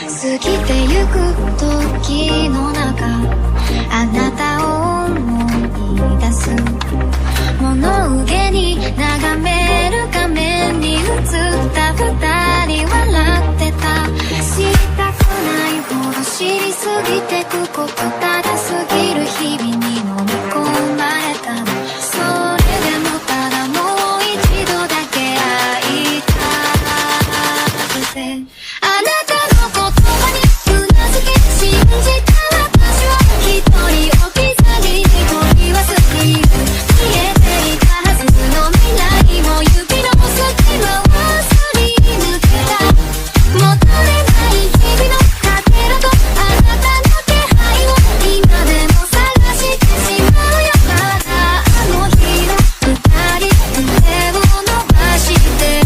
過ぎてゆく時の中あなたを思い出す物憂げに眺める画面に映った二人笑ってた知りたくないほど知りすぎてくことただ過ぎる日々に飲み込まれたのそれでもただもう一度だけ会いたくてあなたの言葉にうなずき信じた私は一人置き去りに取り忘れる見えていたはずの未来も指の隙間をすり抜けた戻れない日々のかけらとあなたの気配を今でも探してしまうよまだあの日の二人手を伸ばしてる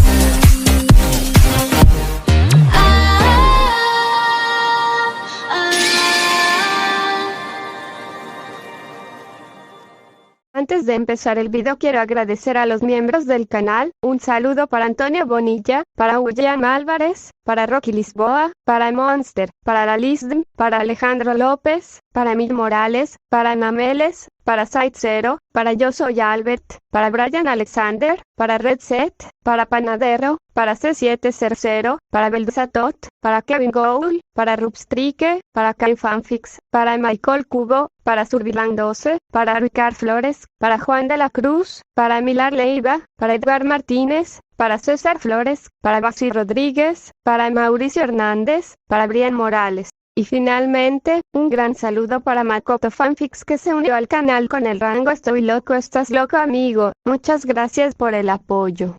Antes de empezar el video quiero agradecer a los miembros del canal, un saludo para Antonio Bonilla, para William Álvarez, para Rocky Lisboa, para Monster, para la Lisdm, para Alejandro López, para Emil Morales, para Nameles, para Site Zero, para Yo Soy Albert, para Brian Alexander, para Red Set, para Panadero, para C700, para Beldusatot, para Kevin Gould, para Rubstrike, para Kai Fanfix, para Michael Cubo, para Survilan 12, para Ricard Flores, para Juan de la Cruz, para Emilar Leiva, para Edgar Martínez, para César Flores, para Basi Rodríguez, para Mauricio Hernández, para Brian Morales. Y finalmente, un gran saludo para Makoto Fanfix que se unió al canal con el rango Estoy loco, estás loco amigo. Muchas gracias por el apoyo.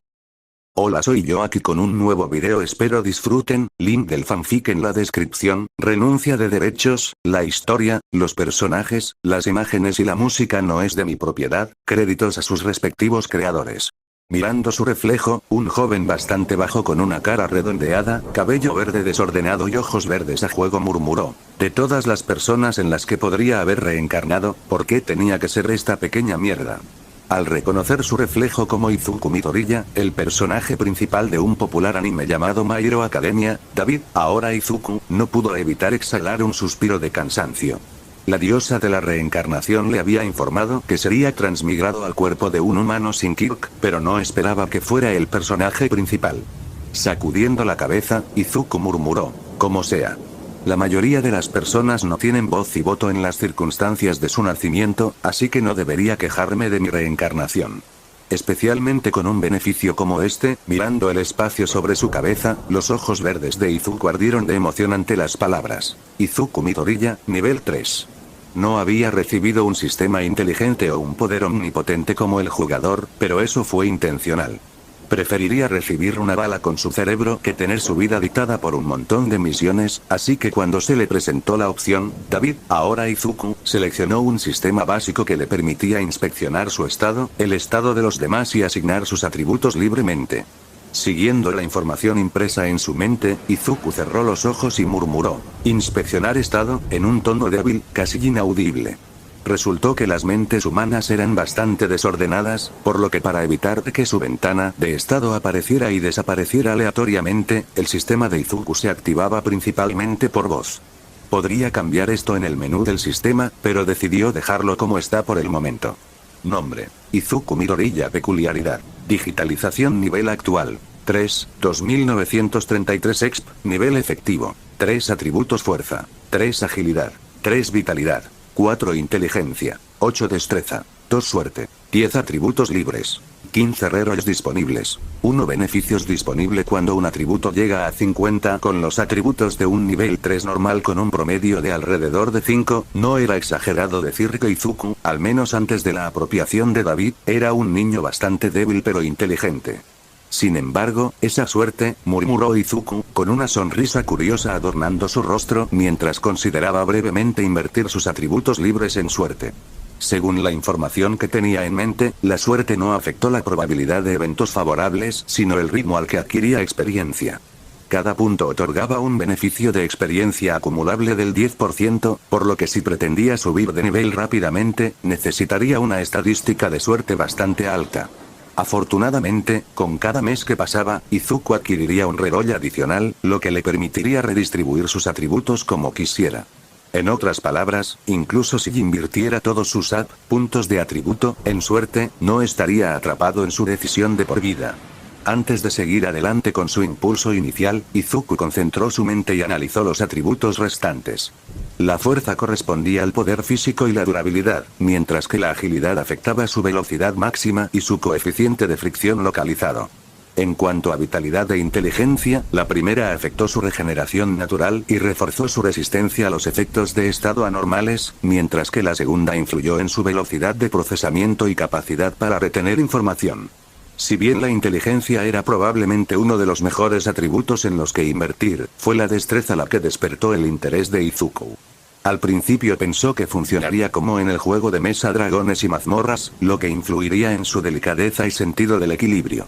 Hola, soy yo aquí con un nuevo video, espero disfruten, link del fanfic en la descripción, renuncia de derechos, la historia, los personajes, las imágenes y la música no es de mi propiedad, créditos a sus respectivos creadores. Mirando su reflejo, un joven bastante bajo con una cara redondeada, cabello verde desordenado y ojos verdes a juego murmuró. De todas las personas en las que podría haber reencarnado, ¿por qué tenía que ser esta pequeña mierda? Al reconocer su reflejo como Izuku Midoriya, el personaje principal de un popular anime llamado My Hero Academia, David, ahora Izuku, no pudo evitar exhalar un suspiro de cansancio. La diosa de la reencarnación le había informado que sería transmigrado al cuerpo de un humano sin Kirk, pero no esperaba que fuera el personaje principal. Sacudiendo la cabeza, Izuku murmuró, como sea. La mayoría de las personas no tienen voz y voto en las circunstancias de su nacimiento, así que no debería quejarme de mi reencarnación. Especialmente con un beneficio como este, mirando el espacio sobre su cabeza, los ojos verdes de Izuku ardieron de emoción ante las palabras. Izuku Midoriya, nivel 3. No había recibido un sistema inteligente o un poder omnipotente como el jugador, pero eso fue intencional. Preferiría recibir una bala con su cerebro que tener su vida dictada por un montón de misiones, así que cuando se le presentó la opción, David, ahora Izuku, seleccionó un sistema básico que le permitía inspeccionar su estado, el estado de los demás y asignar sus atributos libremente. Siguiendo la información impresa en su mente, Izuku cerró los ojos y murmuró, inspeccionar estado, en un tono débil, casi inaudible. Resultó que las mentes humanas eran bastante desordenadas, por lo que para evitar que su ventana de estado apareciera y desapareciera aleatoriamente, el sistema de Izuku se activaba principalmente por voz. Podría cambiar esto en el menú del sistema, pero decidió dejarlo como está por el momento. Nombre: Izuku Midoriya. Peculiaridad: digitalización nivel actual 3, 2933 exp, nivel efectivo 3 atributos fuerza, 3 agilidad, 3 vitalidad, 4 inteligencia, 8 destreza, 2 suerte, 10 atributos libres, 15 reroles disponibles, 1 beneficios disponible cuando un atributo llega a 50 con los atributos de un nivel 3 normal con un promedio de alrededor de 5, no era exagerado decir que Izuku, al menos antes de la apropiación de David, era un niño bastante débil pero inteligente. Sin embargo, esa suerte, murmuró Izuku, con una sonrisa curiosa adornando su rostro mientras consideraba brevemente invertir sus atributos libres en suerte. Según la información que tenía en mente, la suerte no afectó la probabilidad de eventos favorables, sino el ritmo al que adquiría experiencia. Cada punto otorgaba un beneficio de experiencia acumulable del 10%, por lo que si pretendía subir de nivel rápidamente, necesitaría una estadística de suerte bastante alta. Afortunadamente, con cada mes que pasaba, Izuku adquiriría un reroll adicional, lo que le permitiría redistribuir sus atributos como quisiera. En otras palabras, incluso si invirtiera todos sus puntos de atributo en suerte, no estaría atrapado en su decisión de por vida. Antes de seguir adelante con su impulso inicial, Izuku concentró su mente y analizó los atributos restantes. La fuerza correspondía al poder físico y la durabilidad, mientras que la agilidad afectaba su velocidad máxima y su coeficiente de fricción localizado. En cuanto a vitalidad e inteligencia, la primera afectó su regeneración natural y reforzó su resistencia a los efectos de estado anormales, mientras que la segunda influyó en su velocidad de procesamiento y capacidad para retener información. Si bien la inteligencia era probablemente uno de los mejores atributos en los que invertir, fue la destreza la que despertó el interés de Izuku. Al principio pensó que funcionaría como en el juego de mesa Dragones y Mazmorras, lo que influiría en su delicadeza y sentido del equilibrio.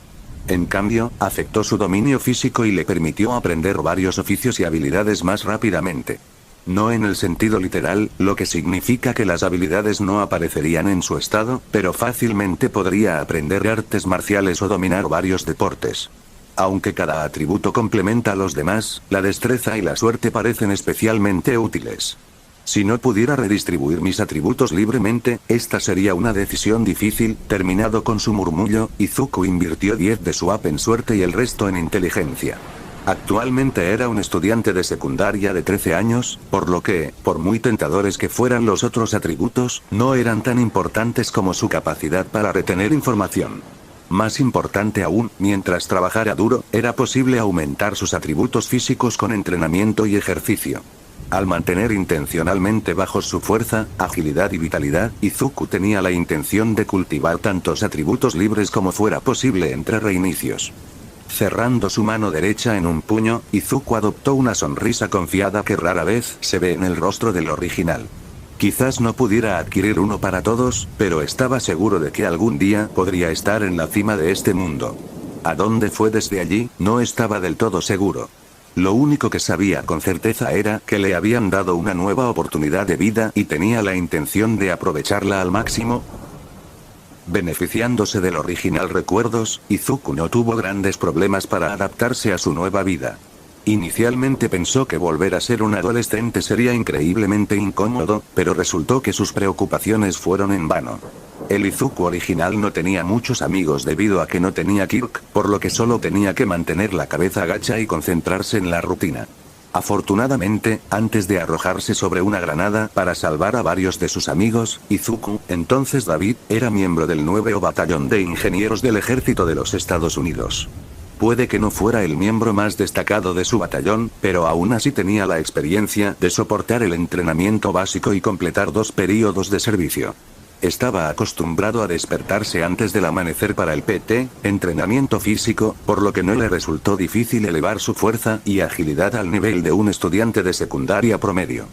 En cambio, afectó su dominio físico y le permitió aprender varios oficios y habilidades más rápidamente. No en el sentido literal, lo que significa que las habilidades no aparecerían en su estado, pero fácilmente podría aprender artes marciales o dominar varios deportes. Aunque cada atributo complementa a los demás, la destreza y la suerte parecen especialmente útiles. Si no pudiera redistribuir mis atributos libremente, esta sería una decisión difícil. Terminado con su murmullo, Izuku invirtió 10 de su en suerte y el resto en inteligencia. Actualmente era un estudiante de secundaria de 13 años, por lo que, por muy tentadores que fueran los otros atributos, no eran tan importantes como su capacidad para retener información. Más importante aún, mientras trabajara duro, era posible aumentar sus atributos físicos con entrenamiento y ejercicio. Al mantener intencionalmente bajos su fuerza, agilidad y vitalidad, Izuku tenía la intención de cultivar tantos atributos libres como fuera posible entre reinicios. Cerrando su mano derecha en un puño, Izuku adoptó una sonrisa confiada que rara vez se ve en el rostro del original. Quizás no pudiera adquirir uno para todos, pero estaba seguro de que algún día podría estar en la cima de este mundo. ¿A dónde fue desde allí? No estaba del todo seguro. Lo único que sabía con certeza era que le habían dado una nueva oportunidad de vida y tenía la intención de aprovecharla al máximo. Beneficiándose del original recuerdos, Izuku no tuvo grandes problemas para adaptarse a su nueva vida. Inicialmente pensó que volver a ser un adolescente sería increíblemente incómodo, pero resultó que sus preocupaciones fueron en vano. El Izuku original no tenía muchos amigos debido a que no tenía Kirk, por lo que solo tenía que mantener la cabeza gacha y concentrarse en la rutina. Afortunadamente, antes de arrojarse sobre una granada para salvar a varios de sus amigos, Izuku, entonces David, era miembro del 9º Batallón de Ingenieros del Ejército de los Estados Unidos. Puede que no fuera el miembro más destacado de su batallón, pero aún así tenía la experiencia de soportar el entrenamiento básico y completar 2 períodos de servicio. Estaba acostumbrado a despertarse antes del amanecer para el PT, entrenamiento físico, por lo que no le resultó difícil elevar su fuerza y agilidad al nivel de un estudiante de secundaria promedio.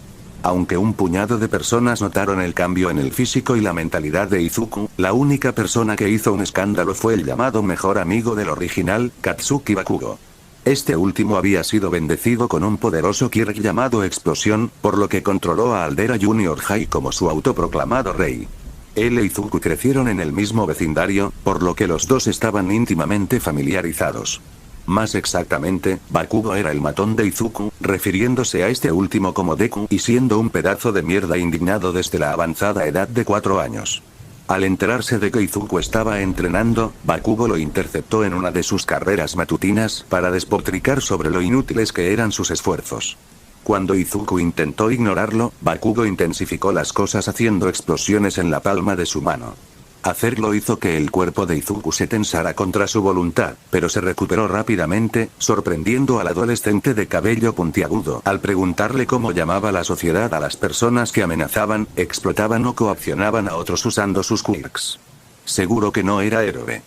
Aunque un puñado de personas notaron el cambio en el físico y la mentalidad de Izuku, la única persona que hizo un escándalo fue el llamado mejor amigo del original, Katsuki Bakugo. Este último había sido bendecido con un poderoso Kirk llamado Explosión, por lo que controló a Aldera Junior High como su autoproclamado rey. Él e Izuku crecieron en el mismo vecindario, por lo que los dos estaban íntimamente familiarizados. Más exactamente, Bakugo era el matón de Izuku, refiriéndose a este último como Deku y siendo un pedazo de mierda indignado desde la avanzada edad de 4 años. Al enterarse de que Izuku estaba entrenando, Bakugo lo interceptó en una de sus carreras matutinas para despotricar sobre lo inútiles que eran sus esfuerzos. Cuando Izuku intentó ignorarlo, Bakugo intensificó las cosas haciendo explosiones en la palma de su mano. Hacerlo hizo que el cuerpo de Izuku se tensara contra su voluntad, pero se recuperó rápidamente, sorprendiendo al adolescente de cabello puntiagudo al preguntarle cómo llamaba la sociedad a las personas que amenazaban, explotaban o coaccionaban a otros usando sus quirks. Seguro que no era héroe.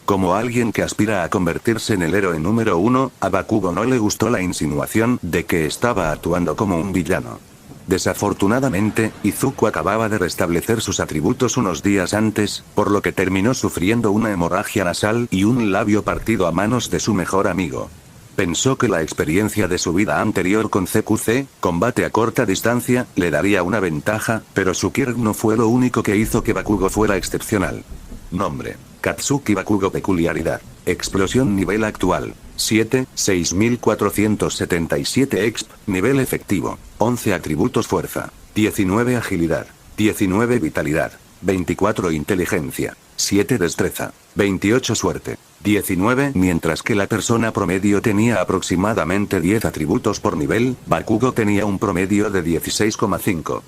Como alguien que aspira a convertirse en el héroe número 1, a Bakugo no le gustó la insinuación de que estaba actuando como un villano. Desafortunadamente, Izuku acababa de restablecer sus atributos unos días antes, por lo que terminó sufriendo una hemorragia nasal y un labio partido a manos de su mejor amigo. Pensó que la experiencia de su vida anterior con CQC, combate a corta distancia, le daría una ventaja, pero su Kirk no fue lo único que hizo que Bakugo fuera excepcional. Nombre: Katsuki Bakugo peculiaridad. Explosión nivel actual. 7, 6477 exp, nivel efectivo. 11 atributos fuerza. 19 agilidad. 19 vitalidad. 24 inteligencia. 7 destreza. 28 suerte. 19 mientras que la persona promedio tenía aproximadamente 10 atributos por nivel, Bakugo tenía un promedio de 16,5.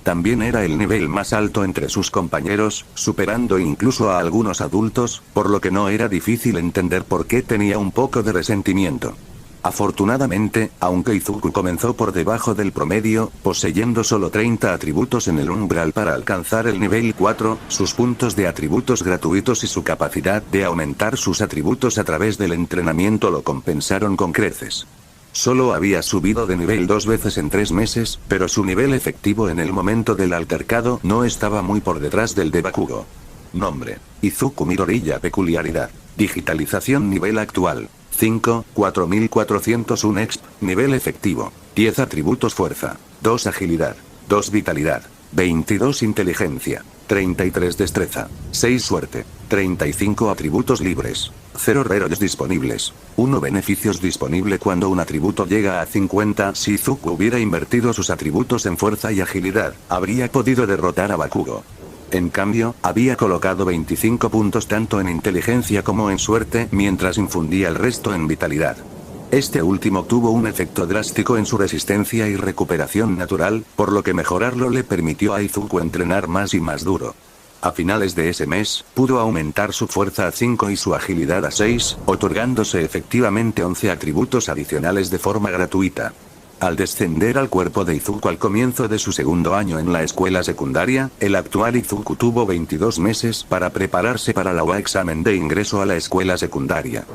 También era el nivel más alto entre sus compañeros, superando incluso a algunos adultos, por lo que no era difícil entender por qué tenía un poco de resentimiento. Afortunadamente, aunque Izuku comenzó por debajo del promedio, poseyendo solo 30 atributos en el umbral para alcanzar el nivel 4, sus puntos de atributos gratuitos y su capacidad de aumentar sus atributos a través del entrenamiento lo compensaron con creces. Solo había subido de nivel 2 veces en 3 meses, pero su nivel efectivo en el momento del altercado no estaba muy por detrás del de Bakugo. Nombre: Izuku Midoriya peculiaridad. Digitalización nivel actual. 5, 4401 exp, nivel efectivo. 10 atributos fuerza. 2 agilidad. 2 vitalidad. 22 inteligencia. 33 destreza. 6 suerte. 35 atributos libres. 0 reroles disponibles. 1 beneficios disponible cuando un atributo llega a 50. Si Izuku hubiera invertido sus atributos en fuerza y agilidad, habría podido derrotar a Bakugo. En cambio, había colocado 25 puntos tanto en inteligencia como en suerte, mientras infundía el resto en vitalidad. Este último tuvo un efecto drástico en su resistencia y recuperación natural, por lo que mejorarlo le permitió a Izuku entrenar más y más duro. A finales de ese mes, pudo aumentar su fuerza a 5 y su agilidad a 6, otorgándose efectivamente 11 atributos adicionales de forma gratuita. Al descender al cuerpo de Izuku al comienzo de su segundo año en la escuela secundaria, el actual Izuku tuvo 22 meses para prepararse para el examen de ingreso a la escuela secundaria.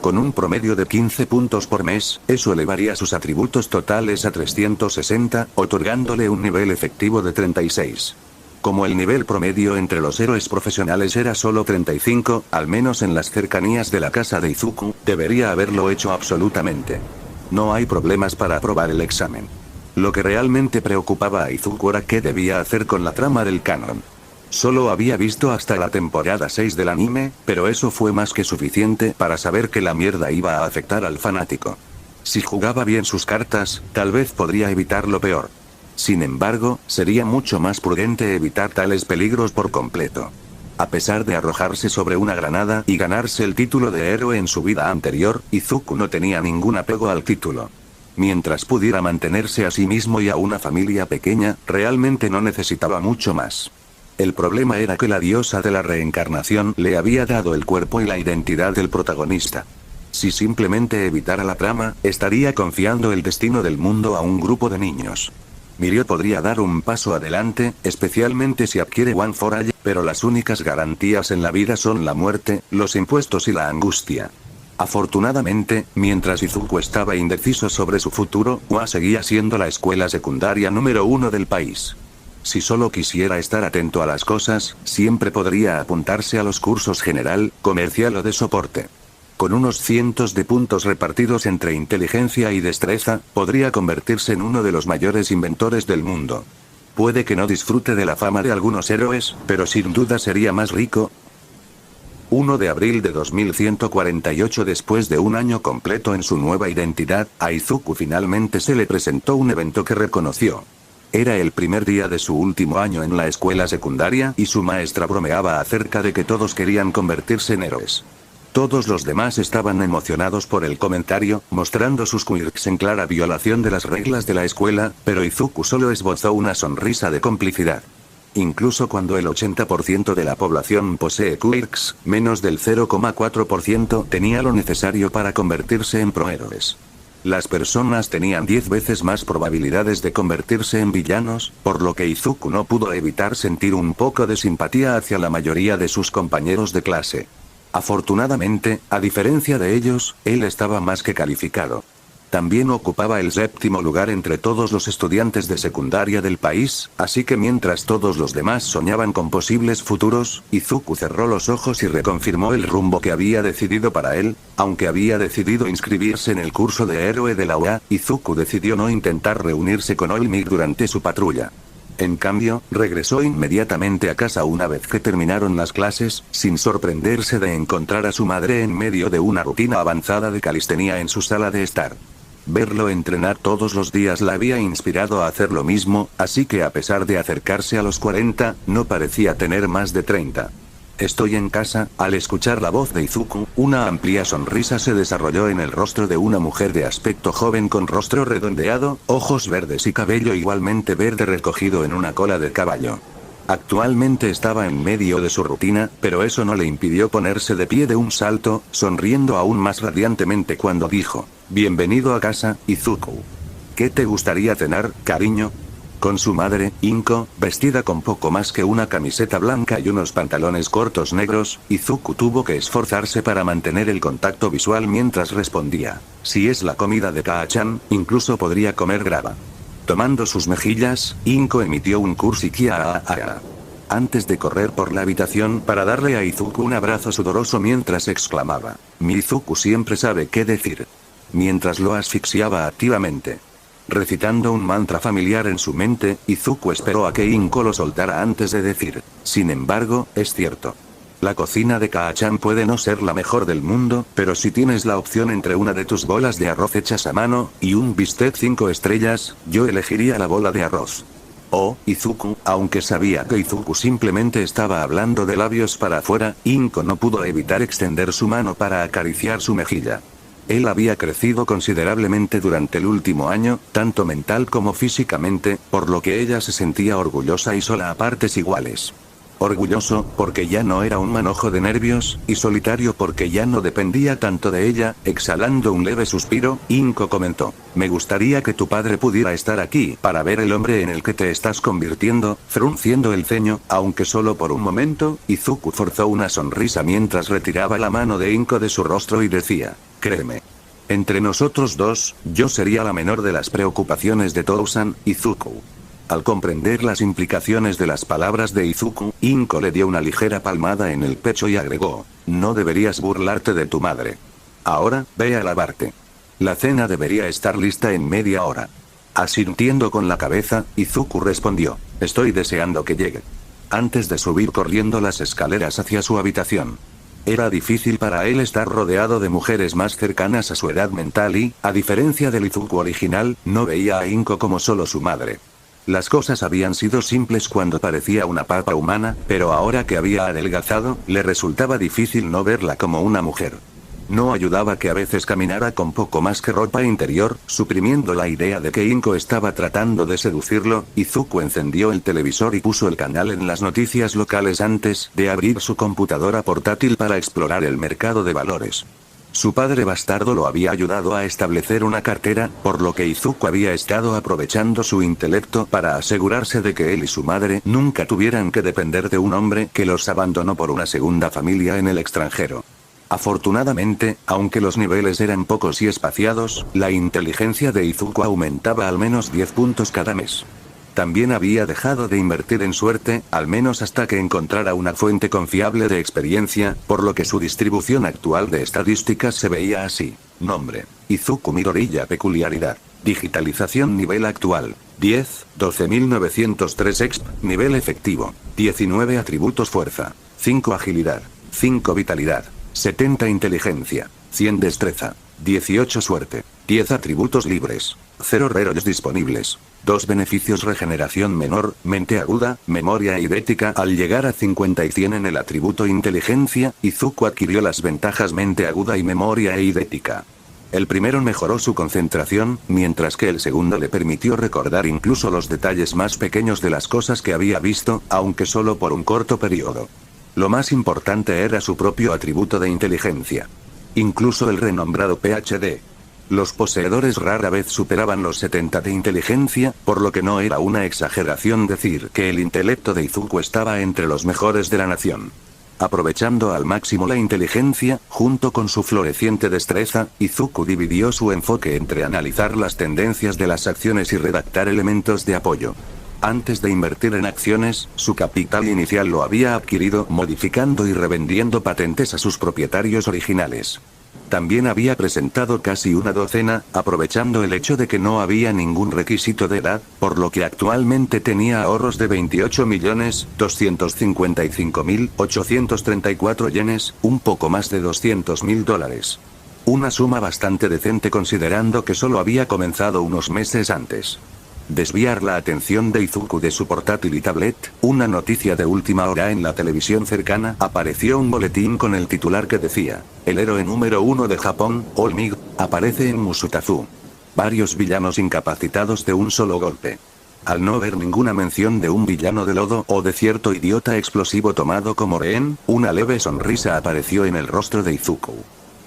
Con un promedio de 15 puntos por mes, eso elevaría sus atributos totales a 360, otorgándole un nivel efectivo de 36. Como el nivel promedio entre los héroes profesionales era solo 35, al menos en las cercanías de la casa de Izuku, debería haberlo hecho absolutamente. No hay problemas para aprobar el examen. Lo que realmente preocupaba a Izuku era qué debía hacer con la trama del canon. Solo había visto hasta la temporada 6 del anime, pero eso fue más que suficiente para saber que la mierda iba a afectar al fanático. Si jugaba bien sus cartas, tal vez podría evitar lo peor. Sin embargo, sería mucho más prudente evitar tales peligros por completo. A pesar de arrojarse sobre una granada y ganarse el título de héroe en su vida anterior, Izuku no tenía ningún apego al título. Mientras pudiera mantenerse a sí mismo y a una familia pequeña, realmente no necesitaba mucho más. El problema era que la diosa de la reencarnación le había dado el cuerpo y la identidad del protagonista. Si simplemente evitara la trama, estaría confiando el destino del mundo a un grupo de niños. Mirio podría dar un paso adelante, especialmente si adquiere One for All, pero las únicas garantías en la vida son la muerte, los impuestos y la angustia. Afortunadamente, mientras Izuku estaba indeciso sobre su futuro, UA seguía siendo la escuela secundaria número 1 del país. Si solo quisiera estar atento a las cosas, siempre podría apuntarse a los cursos general, comercial o de soporte. Con unos cientos de puntos repartidos entre inteligencia y destreza, podría convertirse en uno de los mayores inventores del mundo. Puede que no disfrute de la fama de algunos héroes, pero sin duda sería más rico. 1 de abril de 2148. Después de un año completo en su nueva identidad, a Izuku finalmente se le presentó un evento que reconoció. Era el primer día de su último año en la escuela secundaria y su maestra bromeaba acerca de que todos querían convertirse en héroes. Todos los demás estaban emocionados por el comentario, mostrando sus quirks en clara violación de las reglas de la escuela, pero Izuku solo esbozó una sonrisa de complicidad. Incluso cuando el 80% de la población posee quirks, menos del 0,4% tenía lo necesario para convertirse en prohéroes. Las personas tenían 10 veces más probabilidades de convertirse en villanos, por lo que Izuku no pudo evitar sentir un poco de simpatía hacia la mayoría de sus compañeros de clase. Afortunadamente, a diferencia de ellos, él estaba más que calificado. También ocupaba el 7º lugar entre todos los estudiantes de secundaria del país, así que mientras todos los demás soñaban con posibles futuros, Izuku cerró los ojos y reconfirmó el rumbo que había decidido para él. Aunque había decidido inscribirse en el curso de héroe de la UA, Izuku decidió no intentar reunirse con All Might durante su patrulla. En cambio, regresó inmediatamente a casa una vez que terminaron las clases, sin sorprenderse de encontrar a su madre en medio de una rutina avanzada de calistenia en su sala de estar. Verlo entrenar todos los días la había inspirado a hacer lo mismo, así que a pesar de acercarse a los 40, no parecía tener más de 30. Estoy en casa. Al escuchar la voz de Izuku, una amplia sonrisa se desarrolló en el rostro de una mujer de aspecto joven con rostro redondeado, ojos verdes y cabello igualmente verde recogido en una cola de caballo. Actualmente estaba en medio de su rutina, pero eso no le impidió ponerse de pie de un salto, sonriendo aún más radiantemente cuando dijo: «Bienvenido a casa, Izuku. ¿Qué te gustaría cenar, cariño?». Con su madre, Inko, vestida con poco más que una camiseta blanca y unos pantalones cortos negros, Izuku tuvo que esforzarse para mantener el contacto visual mientras respondía: «Si es la comida de Kaa-chan, incluso podría comer grava». Tomando sus mejillas, Inko emitió un kursikia antes de correr por la habitación para darle a Izuku un abrazo sudoroso mientras exclamaba: «Mi Izuku siempre sabe qué decir». Mientras lo asfixiaba activamente. Recitando un mantra familiar en su mente, Izuku esperó a que Inko lo soltara antes de decir: «Sin embargo, es cierto. La cocina de Kaa-chan puede no ser la mejor del mundo, pero si tienes la opción entre una de tus bolas de arroz hechas a mano, y un bistec 5 estrellas, yo elegiría la bola de arroz». Oh, Izuku, aunque sabía que Izuku simplemente estaba hablando de labios para afuera, Inko no pudo evitar extender su mano para acariciar su mejilla. Él había crecido considerablemente durante el último año, tanto mental como físicamente, por lo que ella se sentía orgullosa y sola a partes iguales. Orgulloso, porque ya no era un manojo de nervios, y solitario porque ya no dependía tanto de ella. Exhalando un leve suspiro, Inko comentó: «Me gustaría que tu padre pudiera estar aquí para ver el hombre en el que te estás convirtiendo». Frunciendo el ceño, aunque solo por un momento, Izuku forzó una sonrisa mientras retiraba la mano de Inko de su rostro y decía: «Créeme. Entre nosotros dos, yo sería la menor de las preocupaciones de Tousan, Izuku». Al comprender las implicaciones de las palabras de Izuku, Inko le dio una ligera palmada en el pecho y agregó: «No deberías burlarte de tu madre. Ahora, ve a lavarte. La cena debería estar lista en media hora». Asintiendo con la cabeza, Izuku respondió: «Estoy deseando que llegue». Antes de subir corriendo las escaleras hacia su habitación. Era difícil para él estar rodeado de mujeres más cercanas a su edad mental y, a diferencia del Izuku original, no veía a Inko como solo su madre. Las cosas habían sido simples cuando parecía una papa humana, pero ahora que había adelgazado, le resultaba difícil no verla como una mujer. No ayudaba que a veces caminara con poco más que ropa interior, suprimiendo la idea de que Inko estaba tratando de seducirlo. Izuku encendió el televisor y puso el canal en las noticias locales antes de abrir su computadora portátil para explorar el mercado de valores. Su padre bastardo lo había ayudado a establecer una cartera, por lo que Izuku había estado aprovechando su intelecto para asegurarse de que él y su madre nunca tuvieran que depender de un hombre que los abandonó por una segunda familia en el extranjero. Afortunadamente, aunque los niveles eran pocos y espaciados, la inteligencia de Izuku aumentaba al menos 10 puntos cada mes. También había dejado de invertir en suerte, al menos hasta que encontrara una fuente confiable de experiencia, por lo que su distribución actual de estadísticas se veía así. Nombre: Izuku Midoriya. Peculiaridad: digitalización. Nivel actual: 10, 12.903 exp. Nivel efectivo: 19 atributos. Fuerza: 5 agilidad, 5 vitalidad, 70 inteligencia, 100 destreza, 18 suerte, 10 atributos libres, 0 reroles disponibles, 2 beneficios: regeneración menor, mente aguda, memoria idética. Al llegar a 50 y 100 en el atributo inteligencia, Izuku adquirió las ventajas mente aguda y memoria idética. El primero mejoró su concentración, mientras que el segundo le permitió recordar incluso los detalles más pequeños de las cosas que había visto, aunque solo por un corto periodo. Lo más importante era su propio atributo de inteligencia. Incluso el renombrado PhD. Los poseedores rara vez superaban los 70 de inteligencia, por lo que no era una exageración decir que el intelecto de Izuku estaba entre los mejores de la nación. Aprovechando al máximo la inteligencia, junto con su floreciente destreza, Izuku dividió su enfoque entre analizar las tendencias de las acciones y redactar elementos de apoyo. Antes de invertir en acciones, su capital inicial lo había adquirido modificando y revendiendo patentes a sus propietarios originales. También había presentado casi una docena, aprovechando el hecho de que no había ningún requisito de edad, por lo que actualmente tenía ahorros de 28.255.834 yenes, un poco más de $200.000. Una suma bastante decente considerando que solo había comenzado unos meses antes. Desviar la atención de Izuku de su portátil y tablet, una noticia de última hora en la televisión cercana, apareció un boletín con el titular que decía: el héroe número 1 de Japón, All Might, aparece en Musutazu. Varios villanos incapacitados de un solo golpe. Al no ver ninguna mención de un villano de lodo o de cierto idiota explosivo tomado como rehén, una leve sonrisa apareció en el rostro de Izuku.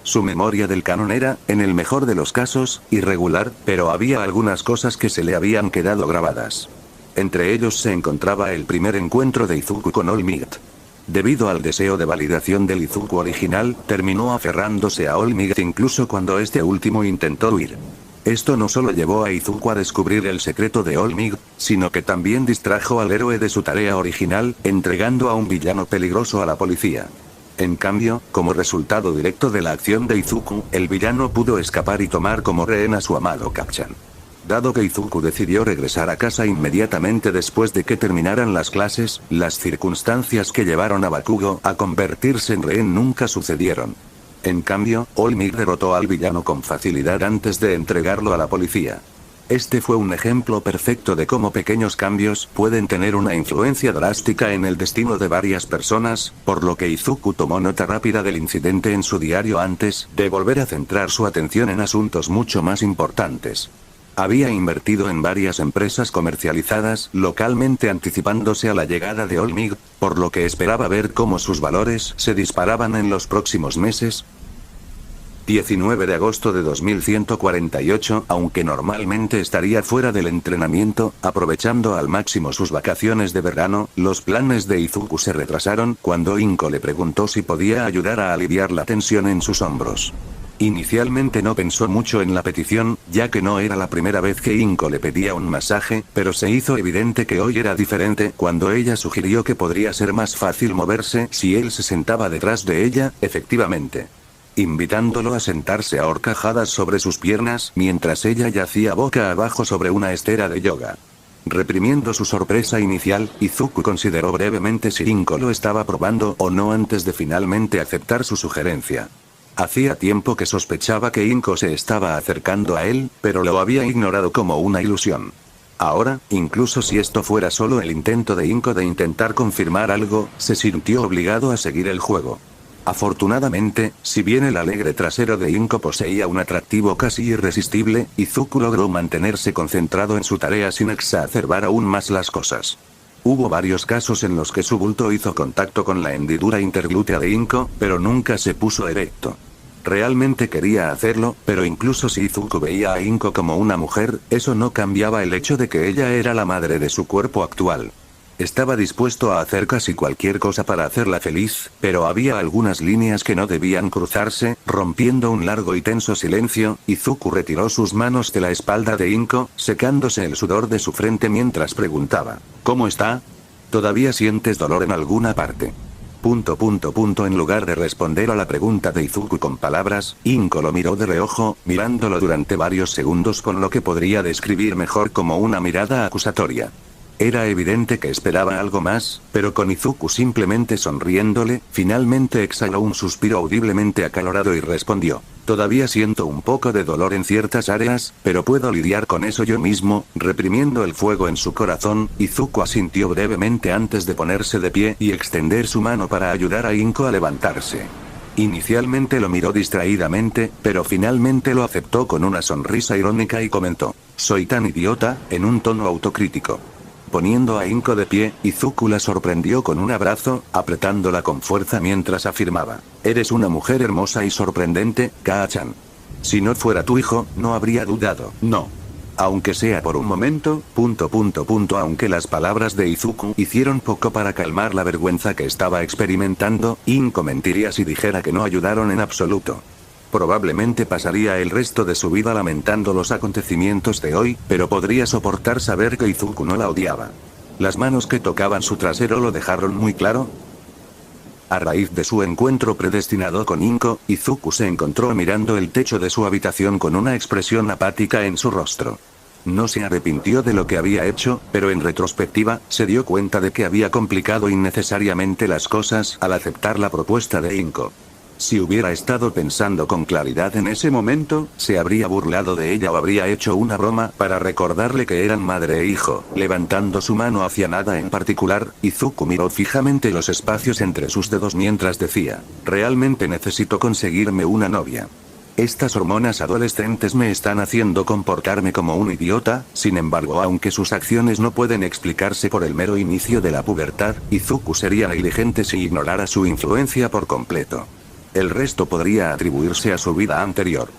Su memoria del canon era, en el mejor de los casos, irregular, pero había algunas cosas que se le habían quedado grabadas. Entre ellos se encontraba el primer encuentro de Izuku con All Might. Debido al deseo de validación del Izuku original, terminó aferrándose a All Might incluso cuando este último intentó huir. Esto no solo llevó a Izuku a descubrir el secreto de All Might, sino que también distrajo al héroe de su tarea original, entregando a un villano peligroso a la policía. En cambio, como resultado directo de la acción de Izuku, el villano pudo escapar y tomar como rehén a su amado Kacchan. Dado que Izuku decidió regresar a casa inmediatamente después de que terminaran las clases, las circunstancias que llevaron a Bakugo a convertirse en rehén nunca sucedieron. En cambio, All Might derrotó al villano con facilidad antes de entregarlo a la policía. Este fue un ejemplo perfecto de cómo pequeños cambios pueden tener una influencia drástica en el destino de varias personas, por lo que Izuku tomó nota rápida del incidente en su diario antes de volver a centrar su atención en asuntos mucho más importantes. Había invertido en varias empresas comercializadas localmente anticipándose a la llegada de All Might, por lo que esperaba ver cómo sus valores se disparaban en los próximos meses. 19 de agosto de 2148, aunque normalmente estaría fuera del entrenamiento, aprovechando al máximo sus vacaciones de verano, los planes de Izuku se retrasaron cuando Inko le preguntó si podía ayudar a aliviar la tensión en sus hombros. Inicialmente no pensó mucho en la petición, ya que no era la primera vez que Inko le pedía un masaje, pero se hizo evidente que hoy era diferente cuando ella sugirió que podría ser más fácil moverse si él se sentaba detrás de ella, efectivamente. Invitándolo a sentarse a horcajadas sobre sus piernas mientras ella yacía boca abajo sobre una estera de yoga. Reprimiendo su sorpresa inicial, Izuku consideró brevemente si Inko lo estaba probando o no antes de finalmente aceptar su sugerencia. Hacía tiempo que sospechaba que Inko se estaba acercando a él, pero lo había ignorado como una ilusión. Ahora, incluso si esto fuera solo el intento de Inko de intentar confirmar algo, se sintió obligado a seguir el juego. Afortunadamente, si bien el alegre trasero de Inko poseía un atractivo casi irresistible, Izuku logró mantenerse concentrado en su tarea sin exacerbar aún más las cosas. Hubo varios casos en los que su bulto hizo contacto con la hendidura interglútea de Inko, pero nunca se puso erecto. Realmente quería hacerlo, pero incluso si Izuku veía a Inko como una mujer, eso no cambiaba el hecho de que ella era la madre de su cuerpo actual. Estaba dispuesto a hacer casi cualquier cosa para hacerla feliz, pero había algunas líneas que no debían cruzarse. Rompiendo un largo y tenso silencio, Izuku retiró sus manos de la espalda de Inko, secándose el sudor de su frente mientras preguntaba: ¿Cómo está? ¿Todavía sientes dolor en alguna parte? En lugar de responder a la pregunta de Izuku con palabras, Inko lo miró de reojo, mirándolo durante varios segundos con lo que podría describir mejor como una mirada acusatoria. Era evidente que esperaba algo más, pero con Izuku simplemente sonriéndole, finalmente exhaló un suspiro audiblemente acalorado y respondió: todavía siento un poco de dolor en ciertas áreas, pero puedo lidiar con eso yo mismo. Reprimiendo el fuego en su corazón, Izuku asintió brevemente antes de ponerse de pie y extender su mano para ayudar a Inko a levantarse. Inicialmente lo miró distraídamente, pero finalmente lo aceptó con una sonrisa irónica y comentó: soy tan idiota, en un tono autocrítico. Poniendo a Inko de pie, Izuku la sorprendió con un abrazo, apretándola con fuerza mientras afirmaba: eres una mujer hermosa y sorprendente, Kacchan. Si no fuera tu hijo, no habría dudado, no. Aunque sea por un momento, Aunque las palabras de Izuku hicieron poco para calmar la vergüenza que estaba experimentando, Inko mentiría si dijera que no ayudaron en absoluto. Probablemente pasaría el resto de su vida lamentando los acontecimientos de hoy, pero podría soportar saber que Izuku no la odiaba. Las manos que tocaban su trasero lo dejaron muy claro. A raíz de su encuentro predestinado con Inko, Izuku se encontró mirando el techo de su habitación con una expresión apática en su rostro. No se arrepintió de lo que había hecho, pero en retrospectiva, se dio cuenta de que había complicado innecesariamente las cosas al aceptar la propuesta de Inko. Si hubiera estado pensando con claridad en ese momento, se habría burlado de ella o habría hecho una broma para recordarle que eran madre e hijo. Levantando su mano hacia nada en particular, Izuku miró fijamente los espacios entre sus dedos mientras decía, realmente necesito conseguirme una novia. Estas hormonas adolescentes me están haciendo comportarme como un idiota. Sin embargo, aunque sus acciones no pueden explicarse por el mero inicio de la pubertad, Izuku sería negligente si ignorara su influencia por completo. El resto podría atribuirse a su vida anterior.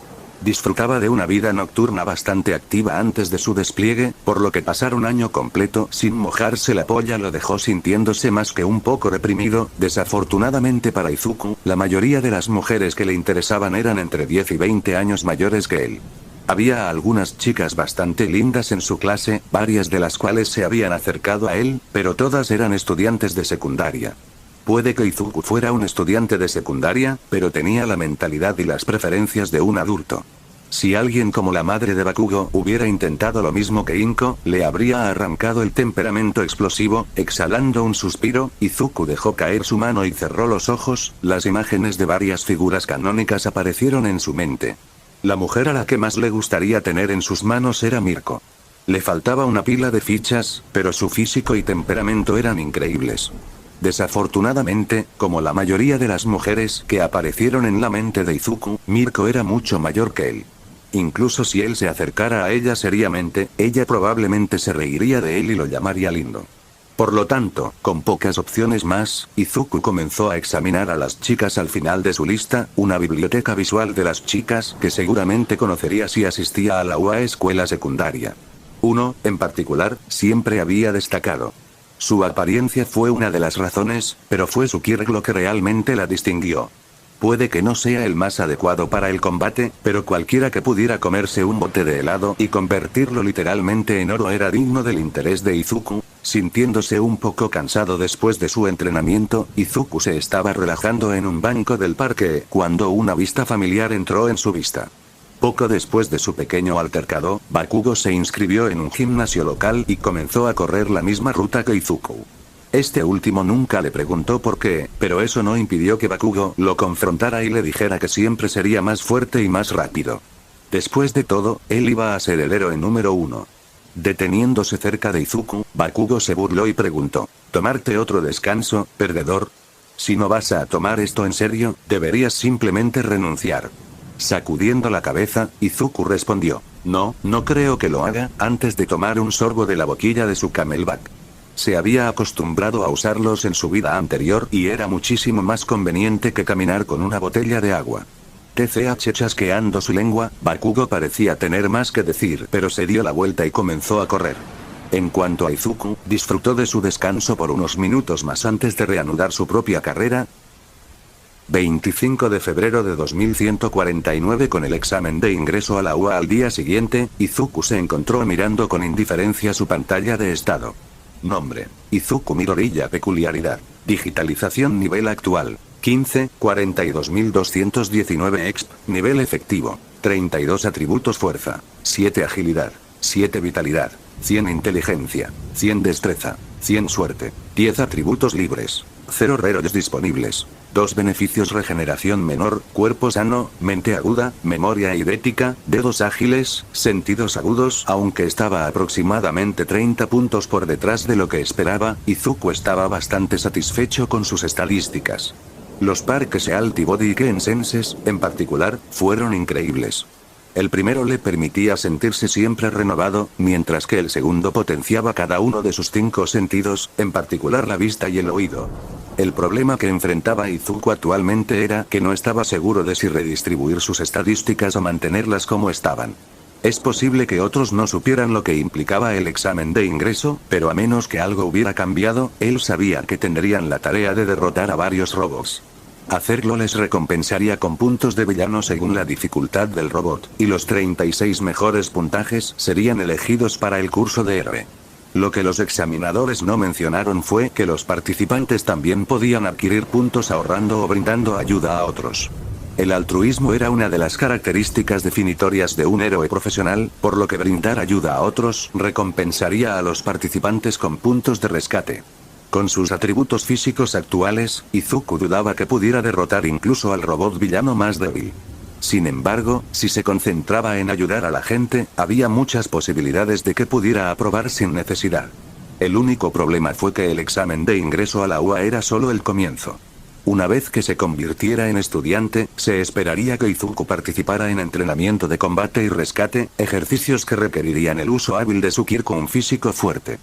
Disfrutaba de una vida nocturna bastante activa antes de su despliegue, por lo que pasar un año completo sin mojarse la polla lo dejó sintiéndose más que un poco reprimido. Desafortunadamente para Izuku, la mayoría de las mujeres que le interesaban eran entre 10 y 20 años mayores que él. Había algunas chicas bastante lindas en su clase, varias de las cuales se habían acercado a él, pero todas eran estudiantes de secundaria. Puede que Izuku fuera un estudiante de secundaria, pero tenía la mentalidad y las preferencias de un adulto. Si alguien como la madre de Bakugo hubiera intentado lo mismo que Inko, le habría arrancado el temperamento explosivo. Exhalando un suspiro, Izuku dejó caer su mano y cerró los ojos. Las imágenes de varias figuras canónicas aparecieron en su mente. La mujer a la que más le gustaría tener en sus manos era Mirko. Le faltaba una pila de fichas, pero su físico y temperamento eran increíbles. Desafortunadamente, como la mayoría de las mujeres que aparecieron en la mente de Izuku, Mirko era mucho mayor que él. Incluso si él se acercara a ella seriamente, ella probablemente se reiría de él y lo llamaría lindo. Por lo tanto, con pocas opciones más, Izuku comenzó a examinar a las chicas al final de su lista, una biblioteca visual de las chicas que seguramente conocería si asistía a la UA escuela secundaria. Uno, en particular, siempre había destacado. Su apariencia fue una de las razones, pero fue su Kirk lo que realmente la distinguió. Puede que no sea el más adecuado para el combate, pero cualquiera que pudiera comerse un bote de helado y convertirlo literalmente en oro era digno del interés de Izuku. Sintiéndose un poco cansado después de su entrenamiento, Izuku se estaba relajando en un banco del parque, cuando una vista familiar entró en su vista. Poco después de su pequeño altercado, Bakugo se inscribió en un gimnasio local y comenzó a correr la misma ruta que Izuku. Este último nunca le preguntó por qué, pero eso no impidió que Bakugo lo confrontara y le dijera que siempre sería más fuerte y más rápido. Después de todo, él iba a ser el héroe número 1. Deteniéndose cerca de Izuku, Bakugo se burló y preguntó, ¿tomarte otro descanso, perdedor? Si no vas a tomar esto en serio, deberías simplemente renunciar. Sacudiendo la cabeza, Izuku respondió, no creo que lo haga. Antes de tomar un sorbo de la boquilla de su camelback. Se había acostumbrado a usarlos en su vida anterior y era muchísimo más conveniente que caminar con una botella de agua. TCH chasqueando su lengua, Bakugo parecía tener más que decir, pero se dio la vuelta y comenzó a correr. En cuanto a Izuku, disfrutó de su descanso por unos minutos más antes de reanudar su propia carrera. 25 de febrero de 2149. Con el examen de ingreso a la UA al día siguiente, Izuku se encontró mirando con indiferencia su pantalla de estado. Nombre: Izuku Midoriya. Peculiaridad: digitalización nivel actual, 15, 42.219 exp, nivel efectivo, 32 atributos fuerza, 7 agilidad, 7 vitalidad, 100 inteligencia, 100 destreza, 100 suerte, 10 atributos libres, 0 reroles disponibles. 2 beneficios: regeneración menor, cuerpo sano, mente aguda, memoria idética, dedos ágiles, sentidos agudos. Aunque estaba aproximadamente 30 puntos por detrás de lo que esperaba, Izuku estaba bastante satisfecho con sus estadísticas. Los parques Ealt y Body Ken Senses, en particular, fueron increíbles. El primero le permitía sentirse siempre renovado, mientras que el segundo potenciaba cada uno de sus 5 sentidos, en particular la vista y el oído. El problema que enfrentaba Izuku actualmente era que no estaba seguro de si redistribuir sus estadísticas o mantenerlas como estaban. Es posible que otros no supieran lo que implicaba el examen de ingreso, pero a menos que algo hubiera cambiado, él sabía que tendrían la tarea de derrotar a varios robots. Hacerlo les recompensaría con puntos de villano según la dificultad del robot, y los 36 mejores puntajes serían elegidos para el curso de héroe. Lo que los examinadores no mencionaron fue que los participantes también podían adquirir puntos ahorrando o brindando ayuda a otros. El altruismo era una de las características definitorias de un héroe profesional, por lo que brindar ayuda a otros recompensaría a los participantes con puntos de rescate. Con sus atributos físicos actuales, Izuku dudaba que pudiera derrotar incluso al robot villano más débil. Sin embargo, si se concentraba en ayudar a la gente, había muchas posibilidades de que pudiera aprobar sin necesidad. El único problema fue que el examen de ingreso a la UA era solo el comienzo. Una vez que se convirtiera en estudiante, se esperaría que Izuku participara en entrenamiento de combate y rescate, ejercicios que requerirían el uso hábil de su ki con un físico fuerte.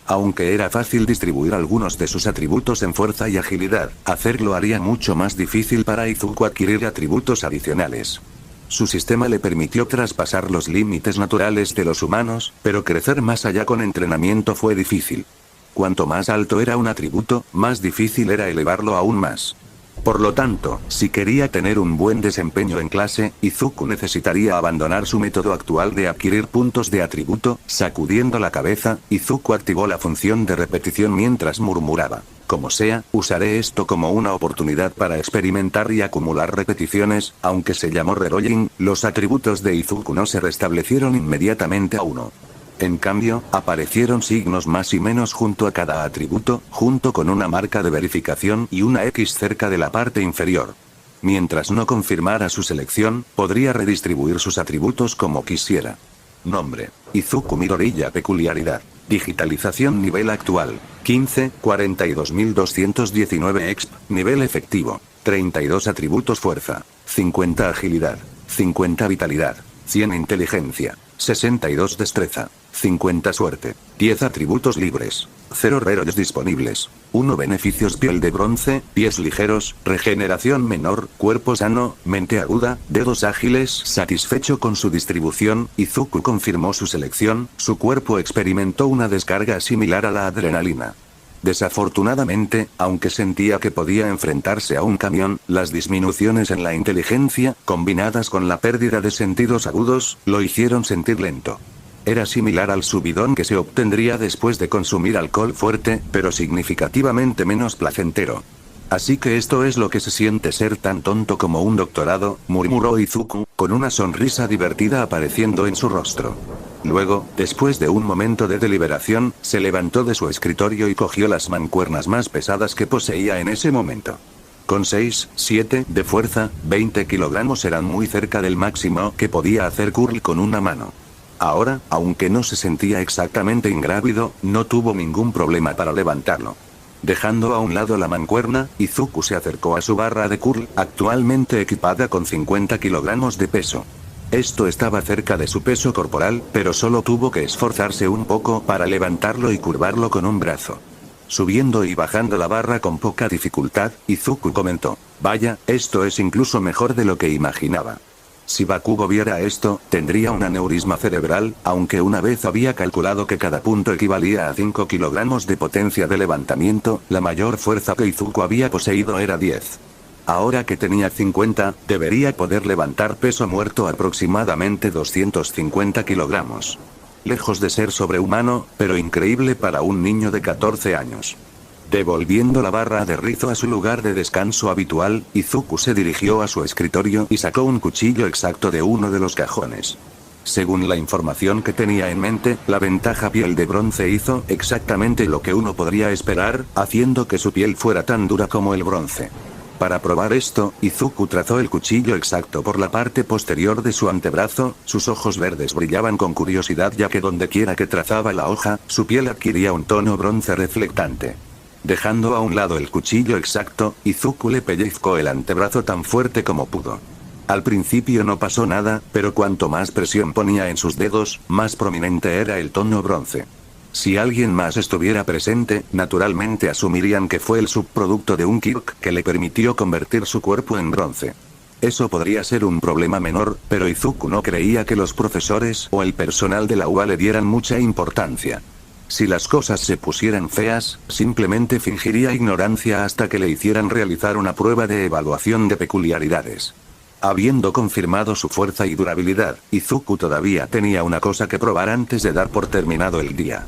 Aunque era fácil distribuir algunos de sus atributos en fuerza y agilidad, hacerlo haría mucho más difícil para Izuku adquirir atributos adicionales. Su sistema le permitió traspasar los límites naturales de los humanos, pero crecer más allá con entrenamiento fue difícil. Cuanto más alto era un atributo, más difícil era elevarlo aún más. Por lo tanto, si quería tener un buen desempeño en clase, Izuku necesitaría abandonar su método actual de adquirir puntos de atributo. Sacudiendo la cabeza, Izuku activó la función de repetición mientras murmuraba: como sea, usaré esto como una oportunidad para experimentar y acumular repeticiones. Aunque se llamó Rerolling, los atributos de Izuku no se restablecieron inmediatamente a 1. En cambio, aparecieron signos más y menos junto a cada atributo, junto con una marca de verificación y una X cerca de la parte inferior. Mientras no confirmara su selección, podría redistribuir sus atributos como quisiera. Nombre: Izuku Midoriya. Peculiaridad: digitalización. Nivel actual: 15, 42.219 exp. Nivel efectivo: 32 atributos. Fuerza: 50 agilidad, 50 vitalidad, 100 inteligencia, 62 destreza, 50 suerte, 10 atributos libres, 0 reroles disponibles, 1 beneficios. Piel de bronce, pies ligeros, regeneración menor, cuerpo sano, mente aguda, dedos ágiles. Satisfecho con su distribución, Izuku confirmó su selección. Su cuerpo experimentó una descarga similar a la adrenalina. Desafortunadamente, aunque sentía que podía enfrentarse a un camión, las disminuciones en la inteligencia, combinadas con la pérdida de sentidos agudos, lo hicieron sentir lento. Era similar al subidón que se obtendría después de consumir alcohol fuerte, pero significativamente menos placentero. Así que esto es lo que se siente ser tan tonto como un doctorado, murmuró Izuku, con una sonrisa divertida apareciendo en su rostro. Luego, después de un momento de deliberación, se levantó de su escritorio y cogió las mancuernas más pesadas que poseía en ese momento. Con 6, 7 de fuerza, 20 kilogramos eran muy cerca del máximo que podía hacer curl con una mano. Ahora, aunque no se sentía exactamente ingrávido, no tuvo ningún problema para levantarlo. Dejando a un lado la mancuerna, Izuku se acercó a su barra de curl, actualmente equipada con 50 kilogramos de peso. Esto estaba cerca de su peso corporal, pero solo tuvo que esforzarse un poco para levantarlo y curvarlo con un brazo. Subiendo y bajando la barra con poca dificultad, Izuku comentó: vaya, esto es incluso mejor de lo que imaginaba. Si Bakugo viera esto, tendría un aneurisma cerebral, aunque una vez había calculado que cada punto equivalía a 5 kilogramos de potencia de levantamiento, la mayor fuerza que Izuku había poseído era 10. Ahora que tenía 50, debería poder levantar peso muerto aproximadamente 250 kilogramos. Lejos de ser sobrehumano, pero increíble para un niño de 14 años. Devolviendo la barra de rizo a su lugar de descanso habitual, Izuku se dirigió a su escritorio y sacó un cuchillo exacto de uno de los cajones. Según la información que tenía en mente, la ventaja piel de bronce hizo exactamente lo que uno podría esperar, haciendo que su piel fuera tan dura como el bronce. Para probar esto, Izuku trazó el cuchillo exacto por la parte posterior de su antebrazo. Sus ojos verdes brillaban con curiosidad ya que dondequiera que trazaba la hoja, su piel adquiría un tono bronce reflectante. Dejando a un lado el cuchillo exacto, Izuku le pellizcó el antebrazo tan fuerte como pudo. Al principio no pasó nada, pero cuanto más presión ponía en sus dedos, más prominente era el tono bronce. Si alguien más estuviera presente, naturalmente asumirían que fue el subproducto de un quirk que le permitió convertir su cuerpo en bronce. Eso podría ser un problema menor, pero Izuku no creía que los profesores o el personal de la UA le dieran mucha importancia. Si las cosas se pusieran feas, simplemente fingiría ignorancia hasta que le hicieran realizar una prueba de evaluación de peculiaridades. Habiendo confirmado su fuerza y durabilidad, Izuku todavía tenía una cosa que probar antes de dar por terminado el día.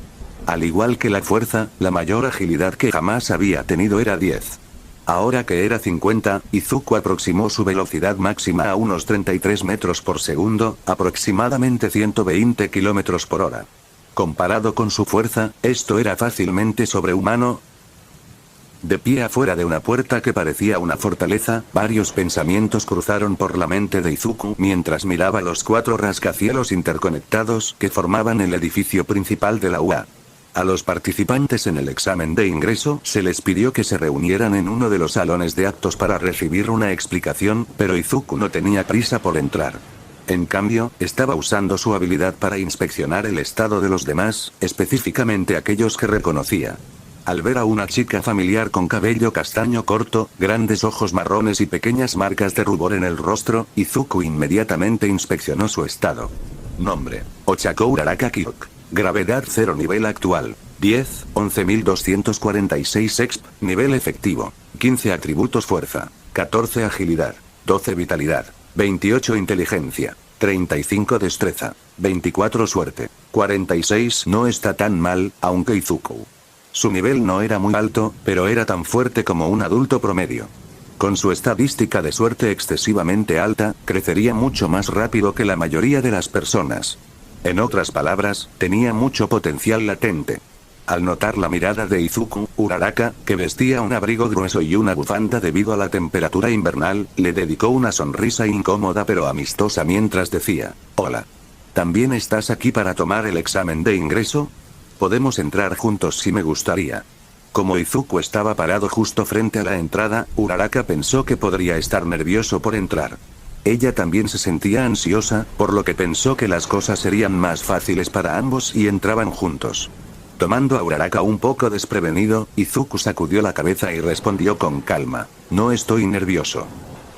Al igual que la fuerza, la mayor agilidad que jamás había tenido era 10. Ahora que era 50, Izuku aproximó su velocidad máxima a unos 33 metros por segundo, aproximadamente 120 kilómetros por hora. Comparado con su fuerza, esto era fácilmente sobrehumano. De pie afuera de una puerta que parecía una fortaleza, varios pensamientos cruzaron por la mente de Izuku mientras miraba los 4 rascacielos interconectados que formaban el edificio principal de la UA. A los participantes en el examen de ingreso se les pidió que se reunieran en uno de los salones de actos para recibir una explicación, pero Izuku no tenía prisa por entrar. En cambio, estaba usando su habilidad para inspeccionar el estado de los demás, específicamente aquellos que reconocía. Al ver a una chica familiar con cabello castaño corto, grandes ojos marrones y pequeñas marcas de rubor en el rostro, Izuku inmediatamente inspeccionó su estado. Nombre: Ochako Uraraka Kyok. Gravedad 0, nivel actual. 10, 11.246 exp, nivel efectivo. 15 atributos fuerza. 14 agilidad. 12 vitalidad. 28 inteligencia. 35 destreza. 24 suerte. 46 no está tan mal, aunque Izuku. Su nivel no era muy alto, pero era tan fuerte como un adulto promedio. Con su estadística de suerte excesivamente alta, crecería mucho más rápido que la mayoría de las personas. En otras palabras, tenía mucho potencial latente. Al notar la mirada de Izuku, Uraraka, que vestía un abrigo grueso y una bufanda debido a la temperatura invernal, le dedicó una sonrisa incómoda pero amistosa mientras decía: «Hola. ¿También estás aquí para tomar el examen de ingreso? Podemos entrar juntos si me gustaría». Como Izuku estaba parado justo frente a la entrada, Uraraka pensó que podría estar nervioso por entrar. Ella también se sentía ansiosa, por lo que pensó que las cosas serían más fáciles para ambos y entraban juntos. Tomando a Uraraka un poco desprevenido, Izuku sacudió la cabeza y respondió con calma: «No estoy nervioso.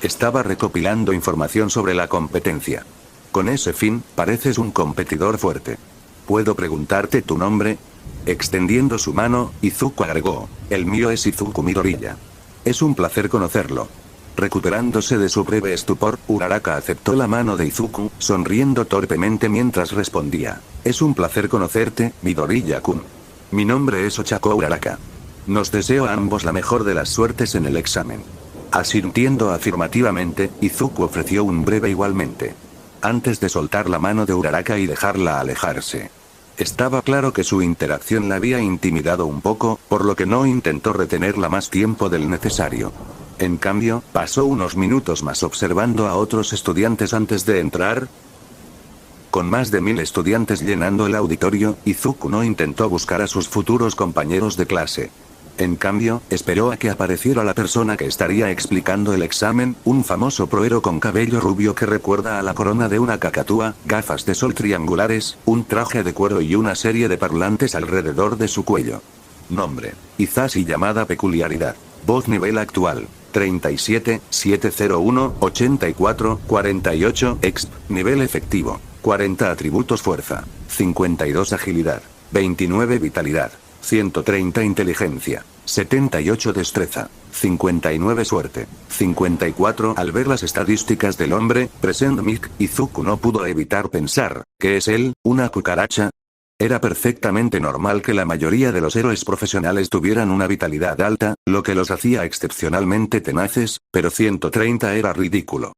Estaba recopilando información sobre la competencia. Con ese fin, pareces un competidor fuerte. ¿Puedo preguntarte tu nombre?». Extendiendo su mano, Izuku agregó: «El mío es Izuku Midoriya. Es un placer conocerlo». Recuperándose de su breve estupor, Uraraka aceptó la mano de Izuku, sonriendo torpemente mientras respondía: «Es un placer conocerte, Midoriya-kun. Mi nombre es Ochako Uraraka. Nos deseo a ambos la mejor de las suertes en el examen». Asintiendo afirmativamente, Izuku ofreció un breve igualmente. Antes de soltar la mano de Uraraka y dejarla alejarse. Estaba claro que su interacción la había intimidado un poco, por lo que no intentó retenerla más tiempo del necesario. En cambio, pasó unos minutos más observando a otros estudiantes antes de entrar. Con más de 1000 estudiantes llenando el auditorio, Izuku no intentó buscar a sus futuros compañeros de clase. En cambio, esperó a que apareciera la persona que estaría explicando el examen, un famoso proero con cabello rubio que recuerda a la corona de una cacatúa, gafas de sol triangulares, un traje de cuero y una serie de parlantes alrededor de su cuello. Nombre: Izashi. Llamada peculiaridad. Voz nivel actual: 37, 701, 84, 48, exp, nivel efectivo, 40 atributos fuerza, 52 agilidad, 29 vitalidad, 130 inteligencia, 78 destreza, 59 suerte, 54. Al ver las estadísticas del hombre, present Izuku no pudo evitar pensar: ¿qué es él, una cucaracha? Era perfectamente normal que la mayoría de los héroes profesionales tuvieran una vitalidad alta, lo que los hacía excepcionalmente tenaces, pero 130 era ridículo.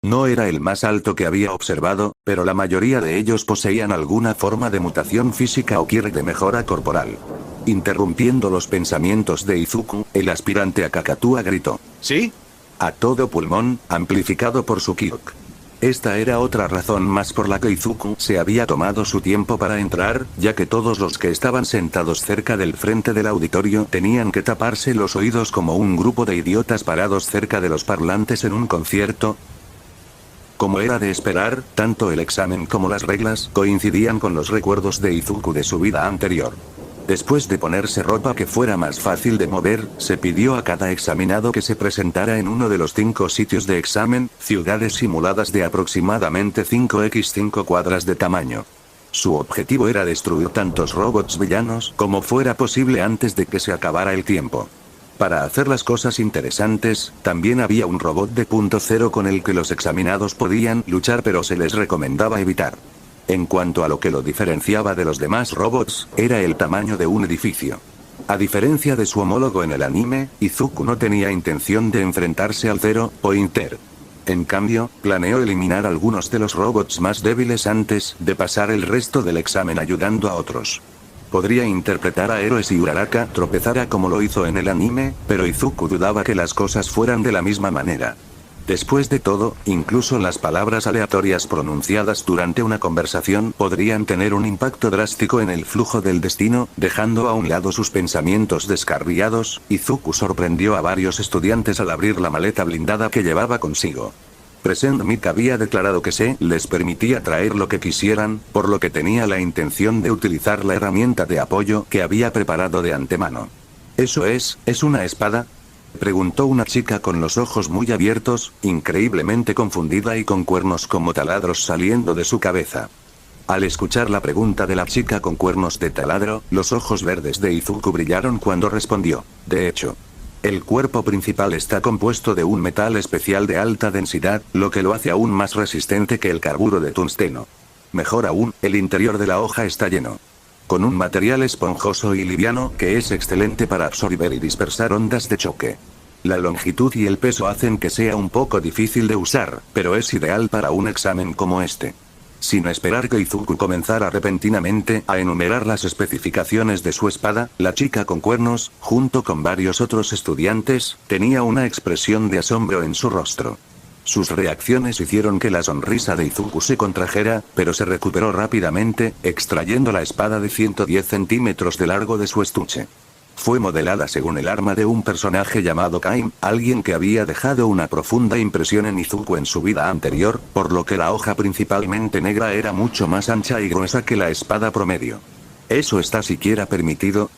No era el más alto que había observado, pero la mayoría de ellos poseían alguna forma de mutación física o kir de mejora corporal. Interrumpiendo los pensamientos de Izuku, el aspirante a Cacatúa gritó: «¿Sí?», a todo pulmón, amplificado por su Kyok. Esta era otra razón más por la que Izuku se había tomado su tiempo para entrar, ya que todos los que estaban sentados cerca del frente del auditorio tenían que taparse los oídos como un grupo de idiotas parados cerca de los parlantes en un concierto. Como era de esperar, tanto el examen como las reglas coincidían con los recuerdos de Izuku de su vida anterior. Después de ponerse ropa que fuera más fácil de mover, se pidió a cada examinado que se presentara en uno de los 5 sitios de examen, ciudades simuladas de aproximadamente 5x5 cuadras de tamaño. Su objetivo era destruir tantos robots villanos como fuera posible antes de que se acabara el tiempo. Para hacer las cosas interesantes, también había un robot de punto cero con el que los examinados podían luchar, pero se les recomendaba evitar. En cuanto a lo que lo diferenciaba de los demás robots, era el tamaño de un edificio. A diferencia de su homólogo en el anime, Izuku no tenía intención de enfrentarse al Zero Pointer. En cambio, planeó eliminar algunos de los robots más débiles antes de pasar el resto del examen ayudando a otros. Podría interpretar a héroes y Uraraka tropezara como lo hizo en el anime, pero Izuku dudaba que las cosas fueran de la misma manera. Después de todo, incluso las palabras aleatorias pronunciadas durante una conversación podrían tener un impacto drástico en el flujo del destino, dejando a un lado sus pensamientos descarriados. Izuku sorprendió a varios estudiantes al abrir la maleta blindada que llevaba consigo. Present Mic había declarado que se les permitía traer lo que quisieran, por lo que tenía la intención de utilizar la herramienta de apoyo que había preparado de antemano. ¿Eso es una espada?, preguntó una chica con los ojos muy abiertos, increíblemente confundida y con cuernos como taladros saliendo de su cabeza. Al escuchar la pregunta de la chica con cuernos de taladro, los ojos verdes de Izuku brillaron cuando respondió: de hecho, el cuerpo principal está compuesto de un metal especial de alta densidad, lo que lo hace aún más resistente que el carburo de tungsteno. Mejor aún, el interior de la hoja está lleno con un material esponjoso y liviano que es excelente para absorber y dispersar ondas de choque. La longitud y el peso hacen que sea un poco difícil de usar, pero es ideal para un examen como este. Sin esperar que Izuku comenzara repentinamente a enumerar las especificaciones de su espada, la chica con cuernos, junto con varios otros estudiantes, tenía una expresión de asombro en su rostro. Sus reacciones hicieron que la sonrisa de Izuku se contrajera, pero se recuperó rápidamente, extrayendo la espada de 110 centímetros de largo de su estuche. Fue modelada según el arma de un personaje llamado Kaim, alguien que había dejado una profunda impresión en Izuku en su vida anterior, por lo que la hoja principalmente negra era mucho más ancha y gruesa que la espada promedio. ¿Eso está siquiera permitido?,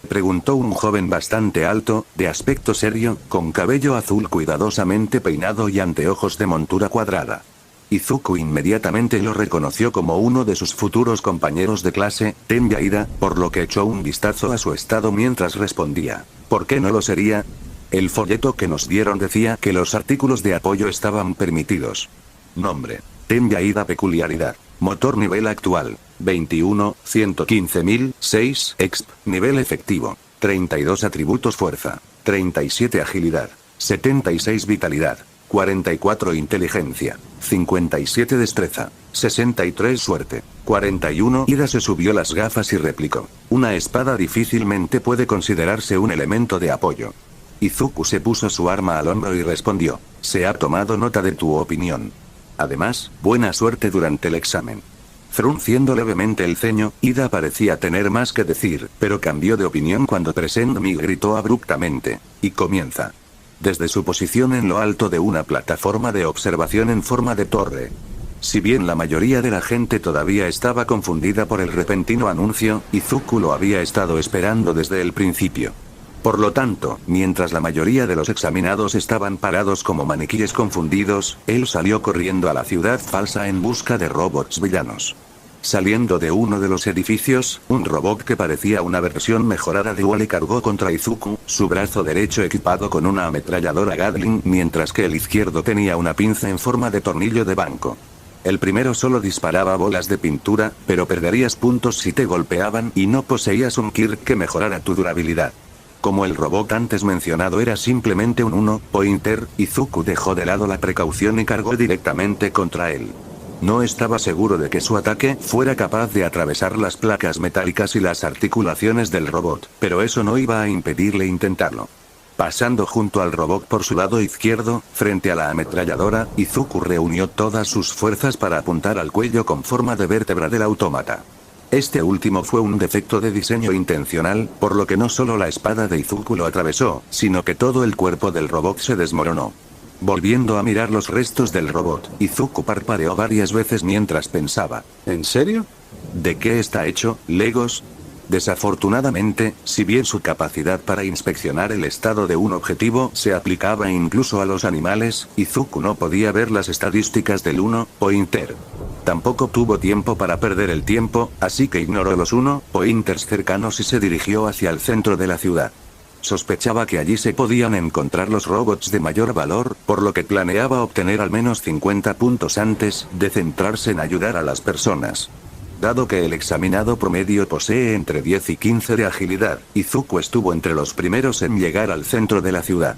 preguntó un joven bastante alto, de aspecto serio, con cabello azul cuidadosamente peinado y anteojos de montura cuadrada. Izuku inmediatamente lo reconoció como uno de sus futuros compañeros de clase, Tenbei Ida, por lo que echó un vistazo a su estado mientras respondía: ¿por qué no lo sería? El folleto que nos dieron decía que los artículos de apoyo estaban permitidos. Nombre: Tenbei Ida. Peculiaridad: motor nivel actual, 21, 115.006 exp. Nivel efectivo, 32 atributos fuerza, 37 agilidad, 76 vitalidad, 44 inteligencia, 57 destreza, 63 suerte, 41. Ida se subió las gafas y replicó: una espada difícilmente puede considerarse un elemento de apoyo. Izuku se puso su arma al hombro y respondió: se ha tomado nota de tu opinión. Además, buena suerte durante el examen. Frunciendo levemente el ceño, Ida parecía tener más que decir, pero cambió de opinión cuando Present Mic gritó abruptamente: y comienza. Desde su posición en lo alto de una plataforma de observación en forma de torre. Si bien la mayoría de la gente todavía estaba confundida por el repentino anuncio, Izuku lo había estado esperando desde el principio. Por lo tanto, mientras la mayoría de los examinados estaban parados como maniquíes confundidos, él salió corriendo a la ciudad falsa en busca de robots villanos. Saliendo de uno de los edificios, un robot que parecía una versión mejorada de Wally cargó contra Izuku, su brazo derecho equipado con una ametralladora Gatling, mientras que el izquierdo tenía una pinza en forma de tornillo de banco. El primero solo disparaba bolas de pintura, pero perderías puntos si te golpeaban y no poseías un Kirk que mejorara tu durabilidad. Como el robot antes mencionado era simplemente un 1-pointer, Izuku dejó de lado la precaución y cargó directamente contra él. No estaba seguro de que su ataque fuera capaz de atravesar las placas metálicas y las articulaciones del robot, pero eso no iba a impedirle intentarlo. Pasando junto al robot por su lado izquierdo, frente a la ametralladora, Izuku reunió todas sus fuerzas para apuntar al cuello con forma de vértebra del autómata. Este último fue un defecto de diseño intencional, por lo que no solo la espada de Izuku lo atravesó, sino que todo el cuerpo del robot se desmoronó. Volviendo a mirar los restos del robot, Izuku parpadeó varias veces mientras pensaba: ¿en serio? ¿De qué está hecho, Legos? Desafortunadamente, si bien su capacidad para inspeccionar el estado de un objetivo se aplicaba incluso a los animales, Izuku no podía ver las estadísticas del 1-pointer. Tampoco tuvo tiempo para perder el tiempo, así que ignoró los 1-pointers cercanos y se dirigió hacia el centro de la ciudad. Sospechaba que allí se podían encontrar los robots de mayor valor, por lo que planeaba obtener al menos 50 puntos antes de centrarse en ayudar a las personas. Dado que el examinado promedio posee entre 10 y 15 de agilidad, Izuku estuvo entre los primeros en llegar al centro de la ciudad.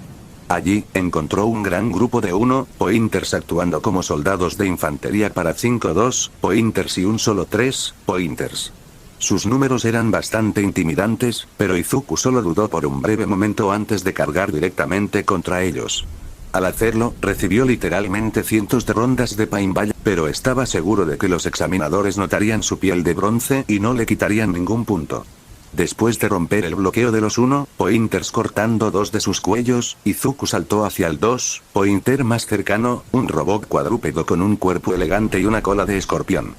Allí, encontró un gran grupo de 1 pointers actuando como soldados de infantería para 5 2 pointers y un solo 3 pointers. Sus números eran bastante intimidantes, pero Izuku solo dudó por un breve momento antes de cargar directamente contra ellos. Al hacerlo, recibió literalmente cientos de rondas de paintball, pero estaba seguro de que los examinadores notarían su piel de bronce y no le quitarían ningún punto. Después de romper el bloqueo de los 1 pointers cortando 2 de sus cuellos, Izuku saltó hacia el 2 pointer más cercano, un robot cuadrúpedo con un cuerpo elegante y una cola de escorpión.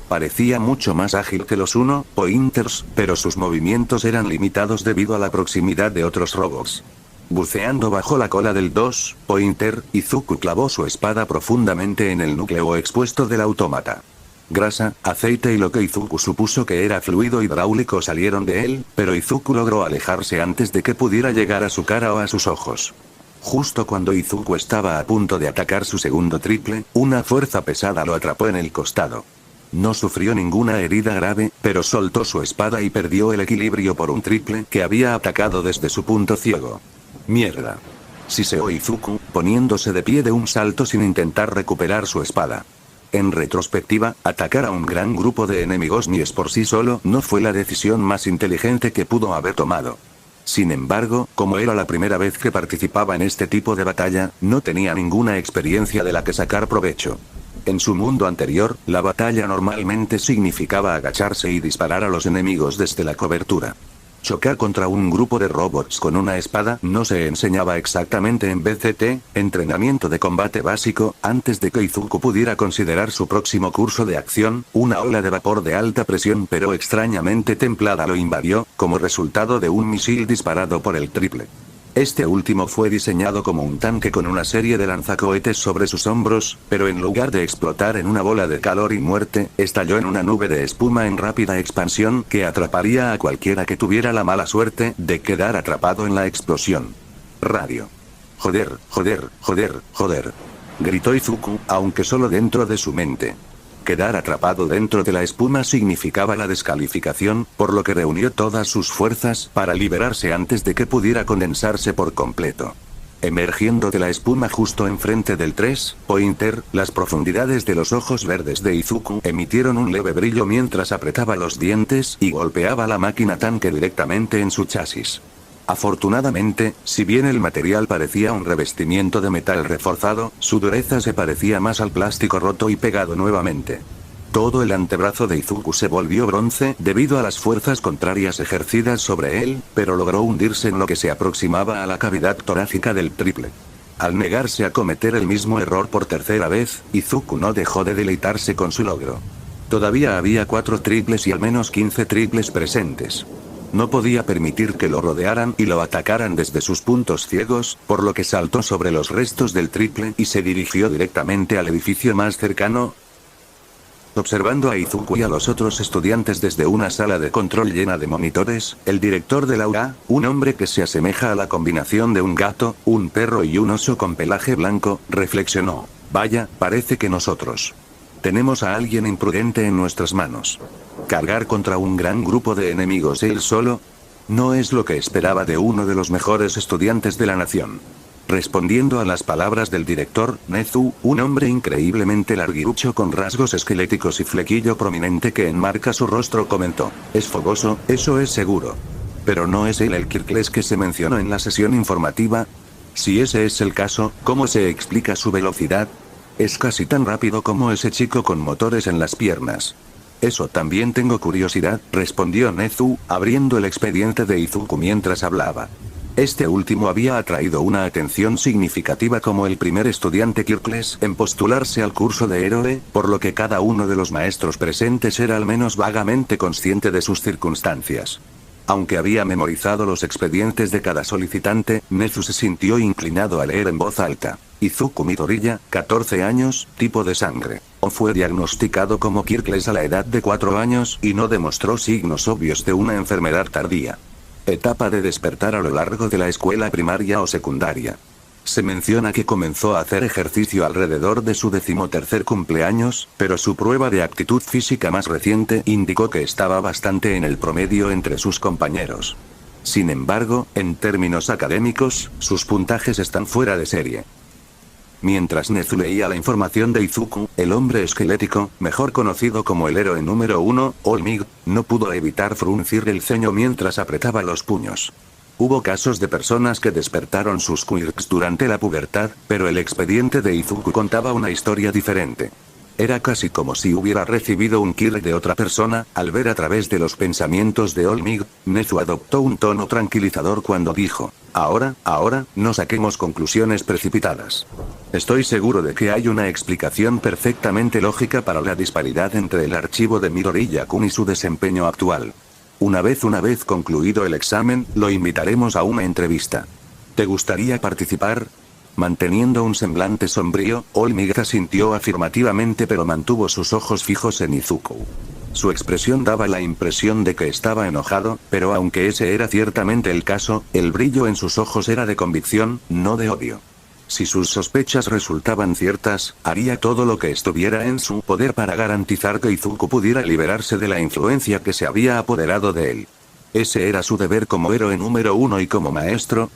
Parecía mucho más ágil que los 1 pointers, pero sus movimientos eran limitados debido a la proximidad de otros robots. Buceando bajo la cola del 2 pointer, Izuku clavó su espada profundamente en el núcleo expuesto del autómata. Grasa, aceite y lo que Izuku supuso que era fluido hidráulico salieron de él, pero Izuku logró alejarse antes de que pudiera llegar a su cara o a sus ojos. Justo cuando Izuku estaba a punto de atacar su segundo triple, una fuerza pesada lo atrapó en el costado. No sufrió ninguna herida grave, pero soltó su espada y perdió el equilibrio por un triple que había atacado desde su punto ciego. ¡Mierda! Siseó Izuku, poniéndose de pie de un salto sin intentar recuperar su espada. En retrospectiva, atacar a un gran grupo de enemigos ni es por sí solo no fue la decisión más inteligente que pudo haber tomado. Sin embargo, como era la primera vez que participaba en este tipo de batalla, no tenía ninguna experiencia de la que sacar provecho. En su mundo anterior, la batalla normalmente significaba agacharse y disparar a los enemigos desde la cobertura. Chocar contra un grupo de robots con una espada no se enseñaba exactamente en BCT, entrenamiento de combate básico, antes de que Izuku pudiera considerar su próximo curso de acción, una ola de vapor de alta presión pero extrañamente templada lo invadió, como resultado de un misil disparado por el triple. Este último fue diseñado como un tanque con una serie de lanzacohetes sobre sus hombros, pero en lugar de explotar en una bola de calor y muerte, estalló en una nube de espuma en rápida expansión que atraparía a cualquiera que tuviera la mala suerte de quedar atrapado en la explosión. Radio. Joder, joder, joder, joder. Gritó Izuku, aunque solo dentro de su mente. Quedar atrapado dentro de la espuma significaba la descalificación, por lo que reunió todas sus fuerzas para liberarse antes de que pudiera condensarse por completo. Emergiendo de la espuma justo enfrente del 3 pointer, las profundidades de los ojos verdes de Izuku emitieron un leve brillo mientras apretaba los dientes y golpeaba la máquina tanque directamente en su chasis. Afortunadamente, si bien el material parecía un revestimiento de metal reforzado, su dureza se parecía más al plástico roto y pegado nuevamente. Todo el antebrazo de Izuku se volvió bronce debido a las fuerzas contrarias ejercidas sobre él, pero logró hundirse en lo que se aproximaba a la cavidad torácica del triple. Al negarse a cometer el mismo error por tercera vez, Izuku no dejó de deleitarse con su logro. Todavía había 4 triples y al menos 15 triples presentes. No podía permitir que lo rodearan y lo atacaran desde sus puntos ciegos, por lo que saltó sobre los restos del triple y se dirigió directamente al edificio más cercano. Observando a Izuku y a los otros estudiantes desde una sala de control llena de monitores, el director del aula, un hombre que se asemeja a la combinación de un gato, un perro y un oso con pelaje blanco, reflexionó: vaya, parece que nosotros tenemos a alguien imprudente en nuestras manos. Cargar contra un gran grupo de enemigos él solo no es lo que esperaba de uno de los mejores estudiantes de la nación. Respondiendo a las palabras del director, Nezu, un hombre increíblemente larguirucho con rasgos esqueléticos y flequillo prominente que enmarca su rostro, comentó: es fogoso, eso es seguro. Pero no es él el Kirkles que se mencionó en la sesión informativa. Si ese es el caso, ¿cómo se explica su velocidad? Es casi tan rápido como ese chico con motores en las piernas. Eso también tengo curiosidad, respondió Nezu, abriendo el expediente de Izuku mientras hablaba. Este último había atraído una atención significativa como el primer estudiante Kirkles en postularse al curso de héroe, por lo que cada uno de los maestros presentes era al menos vagamente consciente de sus circunstancias. Aunque había memorizado los expedientes de cada solicitante, Nezu se sintió inclinado a leer en voz alta: Izuku Midoriya, 14 años, tipo de sangre. O fue diagnosticado como Kirkles a la edad de 4 años y no demostró signos obvios de una enfermedad tardía. Etapa de despertar a lo largo de la escuela primaria o secundaria. Se menciona que comenzó a hacer ejercicio alrededor de su 13º cumpleaños, pero su prueba de aptitud física más reciente indicó que estaba bastante en el promedio entre sus compañeros. Sin embargo, en términos académicos, sus puntajes están fuera de serie. Mientras Nezu leía la información de Izuku, el hombre esquelético, mejor conocido como el héroe número 1, Olmig, no pudo evitar fruncir el ceño mientras apretaba los puños. Hubo casos de personas que despertaron sus quirks durante la pubertad, pero el expediente de Izuku contaba una historia diferente. Era casi como si hubiera recibido un quirk de otra persona. Al ver a través de los pensamientos de Olmig, Nezu adoptó un tono tranquilizador cuando dijo: ahora, no saquemos conclusiones precipitadas. Estoy seguro de que hay una explicación perfectamente lógica para la disparidad entre el archivo de Midoriya-kun y su desempeño actual. Una vez concluido el examen, lo invitaremos a una entrevista. ¿Te gustaría participar? Manteniendo un semblante sombrío, Olmig asintió afirmativamente, pero mantuvo sus ojos fijos en Izuku. Su expresión daba la impresión de que estaba enojado, pero aunque ese era ciertamente el caso, el brillo en sus ojos era de convicción, no de odio. Si sus sospechas resultaban ciertas, haría todo lo que estuviera en su poder para garantizar que Izuku pudiera liberarse de la influencia que se había apoderado de él. Ese era su deber como héroe número 1 y como maestro.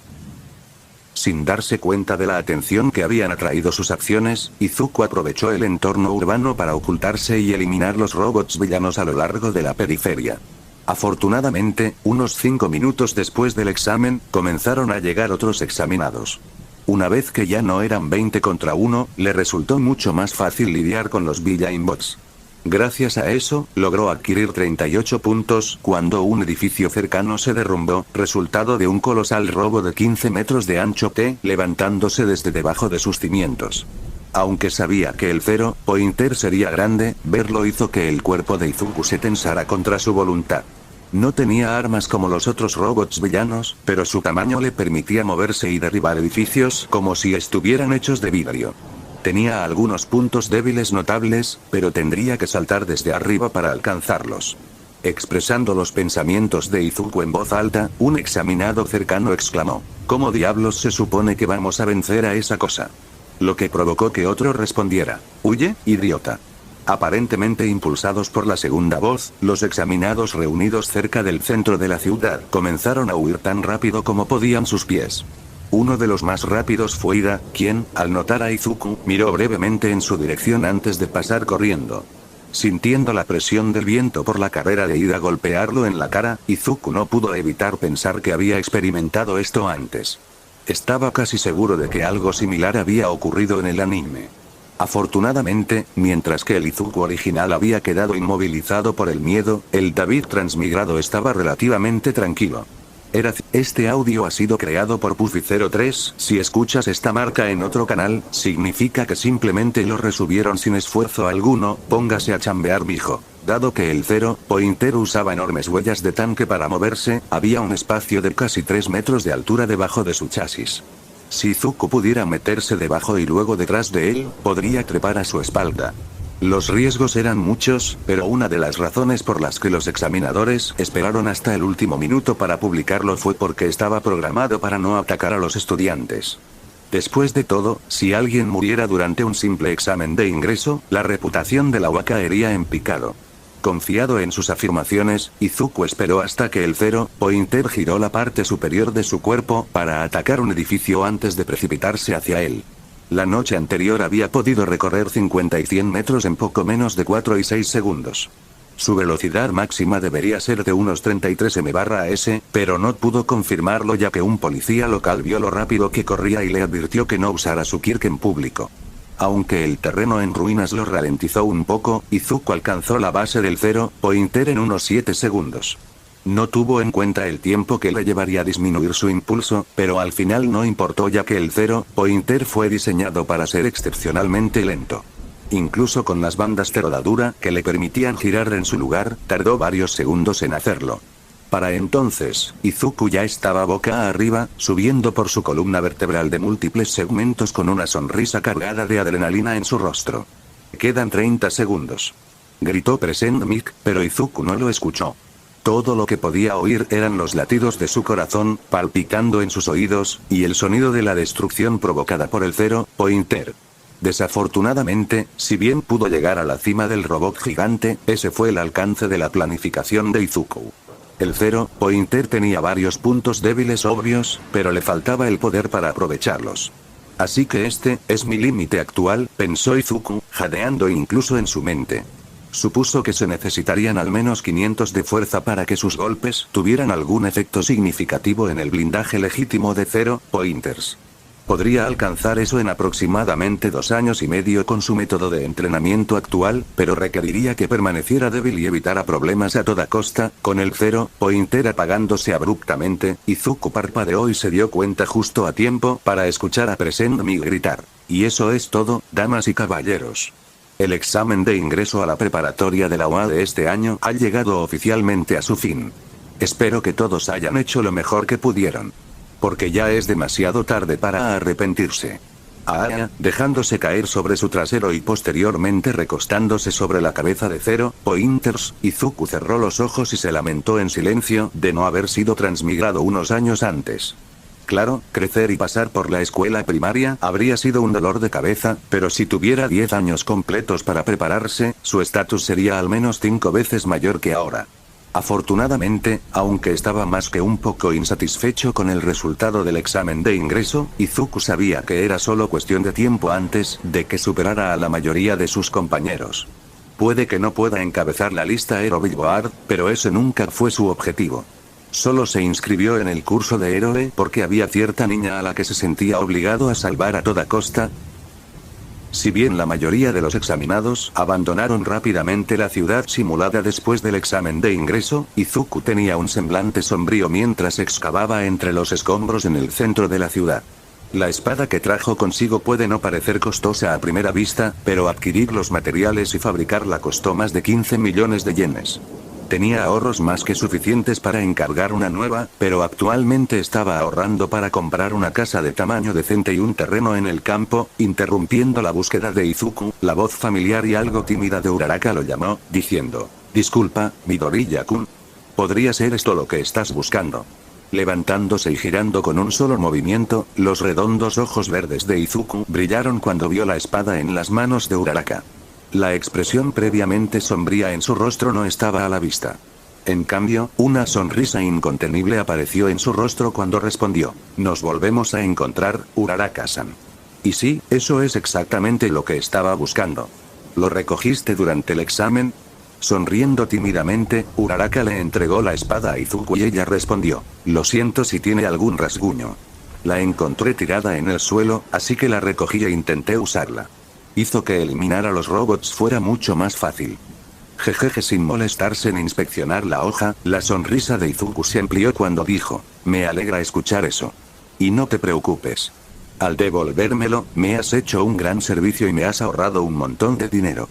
Sin darse cuenta de la atención que habían atraído sus acciones, Izuku aprovechó el entorno urbano para ocultarse y eliminar los robots villanos a lo largo de la periferia. Afortunadamente, unos 5 minutos después del examen, comenzaron a llegar otros examinados. Una vez que ya no eran 20 contra 1, le resultó mucho más fácil lidiar con los Villain Bots. Gracias a eso, logró adquirir 38 puntos cuando un edificio cercano se derrumbó, resultado de un colosal robo de 15 metros de ancho levantándose desde debajo de sus cimientos. Aunque sabía que el Zero Pointer sería grande, verlo hizo que el cuerpo de Izuku se tensara contra su voluntad. No tenía armas como los otros robots villanos, pero su tamaño le permitía moverse y derribar edificios como si estuvieran hechos de vidrio. Tenía algunos puntos débiles notables, pero tendría que saltar desde arriba para alcanzarlos. Expresando los pensamientos de Izuku en voz alta, un examinado cercano exclamó: ¿cómo diablos se supone que vamos a vencer a esa cosa? Lo que provocó que otro respondiera: huye, idiota. Aparentemente impulsados por la segunda voz, los examinados reunidos cerca del centro de la ciudad comenzaron a huir tan rápido como podían sus pies. Uno de los más rápidos fue Ida, quien, al notar a Izuku, miró brevemente en su dirección antes de pasar corriendo. Sintiendo la presión del viento por la carrera de Ida golpearlo en la cara, Izuku no pudo evitar pensar que había experimentado esto antes. Estaba casi seguro de que algo similar había ocurrido en el anime. Afortunadamente, mientras que el Izuku original había quedado inmovilizado por el miedo, el David transmigrado estaba relativamente tranquilo. Este audio ha sido creado por Puffy03. Si escuchas esta marca en otro canal, significa que simplemente lo resubieron sin esfuerzo alguno. Póngase a chambear, mijo. Dado que el Zero Pointer usaba enormes huellas de tanque para moverse, había un espacio de casi 3 metros de altura debajo de su chasis. Si Izuku pudiera meterse debajo y luego detrás de él, podría trepar a su espalda. Los riesgos eran muchos, pero una de las razones por las que los examinadores esperaron hasta el último minuto para publicarlo fue porque estaba programado para no atacar a los estudiantes. Después de todo, si alguien muriera durante un simple examen de ingreso, la reputación de la UA caería en picado. Confiado en sus afirmaciones, Izuku esperó hasta que el Zero Pointer giró la parte superior de su cuerpo para atacar un edificio antes de precipitarse hacia él. La noche anterior había podido recorrer 50 y 100 metros en poco menos de 4 y 6 segundos. Su velocidad máxima debería ser de unos 33 mph, pero no pudo confirmarlo ya que un policía local vio lo rápido que corría y le advirtió que no usara su quirk en público. Aunque el terreno en ruinas lo ralentizó un poco, Izuku alcanzó la base del Zero Pointer en unos 7 segundos. No tuvo en cuenta el tiempo que le llevaría a disminuir su impulso, pero al final no importó ya que el Zero Pointer fue diseñado para ser excepcionalmente lento. Incluso con las bandas de rodadura que le permitían girar en su lugar, tardó varios segundos en hacerlo. Para entonces, Izuku ya estaba boca arriba, subiendo por su columna vertebral de múltiples segmentos con una sonrisa cargada de adrenalina en su rostro. Quedan 30 segundos. Gritó Present Mic, pero Izuku no lo escuchó. Todo lo que podía oír eran los latidos de su corazón, palpitando en sus oídos, y el sonido de la destrucción provocada por el Zero Pointer. Desafortunadamente, si bien pudo llegar a la cima del robot gigante, ese fue el alcance de la planificación de Izuku. El Zero Pointer tenía varios puntos débiles obvios, pero le faltaba el poder para aprovecharlos. Así que este es mi límite actual, pensó Izuku, jadeando incluso en su mente. Supuso que se necesitarían al menos 500 de fuerza para que sus golpes tuvieran algún efecto significativo en el blindaje legítimo de Zero Pointers. Podría alcanzar eso en aproximadamente 2 años y medio con su método de entrenamiento actual, pero requeriría que permaneciera débil y evitara problemas a toda costa. Con el Zero Pointer apagándose abruptamente, Izuku parpadeó y se dio cuenta justo a tiempo para escuchar a Present Mi gritar. Y eso es todo, damas y caballeros. El examen de ingreso a la preparatoria de la UA de este año ha llegado oficialmente a su fin. Espero que todos hayan hecho lo mejor que pudieron. Porque ya es demasiado tarde para arrepentirse. Dejándose caer sobre su trasero y posteriormente recostándose sobre la cabeza de Zero Pointers, Izuku cerró los ojos y se lamentó en silencio de no haber sido transmigrado unos años antes. Claro, crecer y pasar por la escuela primaria habría sido un dolor de cabeza, pero si tuviera 10 años completos para prepararse, su estatus sería al menos 5 veces mayor que ahora. Afortunadamente, aunque estaba más que un poco insatisfecho con el resultado del examen de ingreso, Izuku sabía que era solo cuestión de tiempo antes de que superara a la mayoría de sus compañeros. Puede que no pueda encabezar la lista Hero Billboard, pero ese nunca fue su objetivo. Solo se inscribió en el curso de héroe porque había cierta niña a la que se sentía obligado a salvar a toda costa. Si bien la mayoría de los examinados abandonaron rápidamente la ciudad simulada después del examen de ingreso, Izuku tenía un semblante sombrío mientras excavaba entre los escombros en el centro de la ciudad. La espada que trajo consigo puede no parecer costosa a primera vista, pero adquirir los materiales y fabricarla costó más de 15 millones de yenes. Tenía ahorros más que suficientes para encargar una nueva, pero actualmente estaba ahorrando para comprar una casa de tamaño decente y un terreno en el campo. Interrumpiendo la búsqueda de Izuku, la voz familiar y algo tímida de Uraraka lo llamó, diciendo: «Disculpa, Midoriya-kun. ¿Podría ser esto lo que estás buscando?». Levantándose y girando con un solo movimiento, los redondos ojos verdes de Izuku brillaron cuando vio la espada en las manos de Uraraka. La expresión previamente sombría en su rostro no estaba a la vista. En cambio, una sonrisa incontenible apareció en su rostro cuando respondió: «Nos volvemos a encontrar, Uraraka-san». Y sí, eso es exactamente lo que estaba buscando. ¿Lo recogiste durante el examen? Sonriendo tímidamente, Uraraka le entregó la espada a Izuku y ella respondió: «Lo siento si tiene algún rasguño. La encontré tirada en el suelo, así que la recogí e intenté usarla. Hizo que eliminar a los robots fuera mucho más fácil». Jejeje. Sin molestarse en inspeccionar la hoja, la sonrisa de Izuku se amplió cuando dijo: «Me alegra escuchar eso. Y no te preocupes. Al devolvérmelo, me has hecho un gran servicio y me has ahorrado un montón de dinero.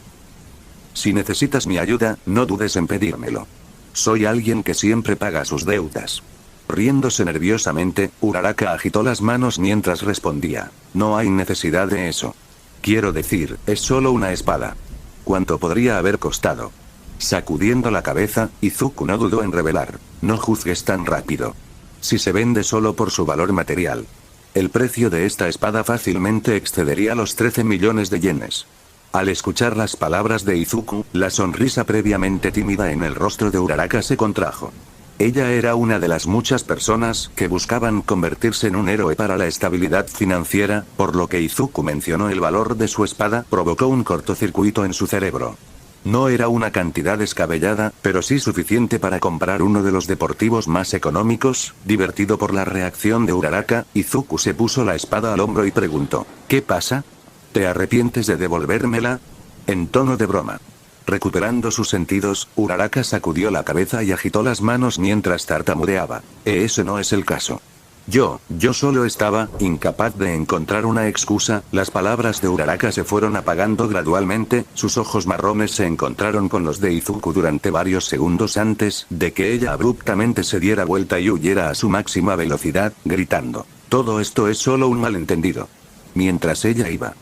Si necesitas mi ayuda, no dudes en pedírmelo. Soy alguien que siempre paga sus deudas». Riéndose nerviosamente, Uraraka agitó las manos mientras respondía: «No hay necesidad de eso. Quiero decir, es solo una espada. ¿Cuánto podría haber costado?». Sacudiendo la cabeza, Izuku no dudó en revelar: «No juzgues tan rápido. Si se vende solo por su valor material, el precio de esta espada fácilmente excedería los 13 millones de yenes». Al escuchar las palabras de Izuku, la sonrisa previamente tímida en el rostro de Uraraka se contrajo. Ella era una de las muchas personas que buscaban convertirse en un héroe para la estabilidad financiera, por lo que Izuku mencionó el valor de su espada provocó un cortocircuito en su cerebro. No era una cantidad descabellada, pero sí suficiente para comprar uno de los deportivos más económicos. Divertido por la reacción de Uraraka, Izuku se puso la espada al hombro y preguntó: «¿Qué pasa? ¿Te arrepientes de devolvérmela?». En tono de broma. Recuperando sus sentidos, Uraraka sacudió la cabeza y agitó las manos mientras tartamudeaba: «Ese no es el caso. Yo solo estaba incapaz de encontrar una excusa». Las palabras de Uraraka se fueron apagando gradualmente, sus ojos marrones se encontraron con los de Izuku durante varios segundos antes de que ella abruptamente se diera vuelta y huyera a su máxima velocidad, gritando: «Todo esto es solo un malentendido». Mientras ella iba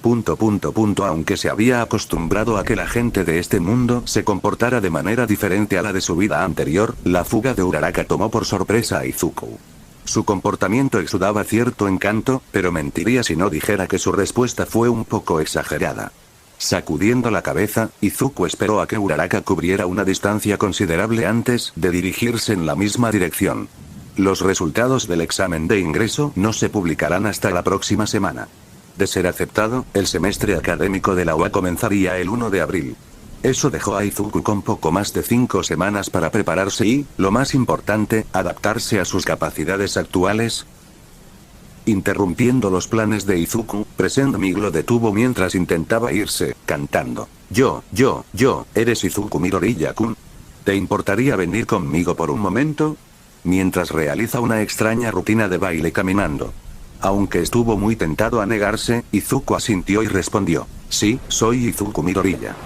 Aunque se había acostumbrado a que la gente de este mundo se comportara de manera diferente a la de su vida anterior, la fuga de Uraraka tomó por sorpresa a Izuku. Su comportamiento exudaba cierto encanto, pero mentiría si no dijera que su respuesta fue un poco exagerada. Sacudiendo la cabeza, Izuku esperó a que Uraraka cubriera una distancia considerable antes de dirigirse en la misma dirección. Los resultados del examen de ingreso no se publicarán hasta la próxima semana. De ser aceptado, el semestre académico de la UA comenzaría el 1 de abril. Eso dejó a Izuku con poco más de 5 semanas para prepararse y, lo más importante, adaptarse a sus capacidades actuales. Interrumpiendo los planes de Izuku, Present Mig lo detuvo mientras intentaba irse, cantando. Yo, ¿eres Izuku Midoriya-kun? ¿Te importaría venir conmigo por un momento? Mientras realiza una extraña rutina de baile caminando. Aunque estuvo muy tentado a negarse, Izuku asintió y respondió. Sí, soy Izuku Midoriya.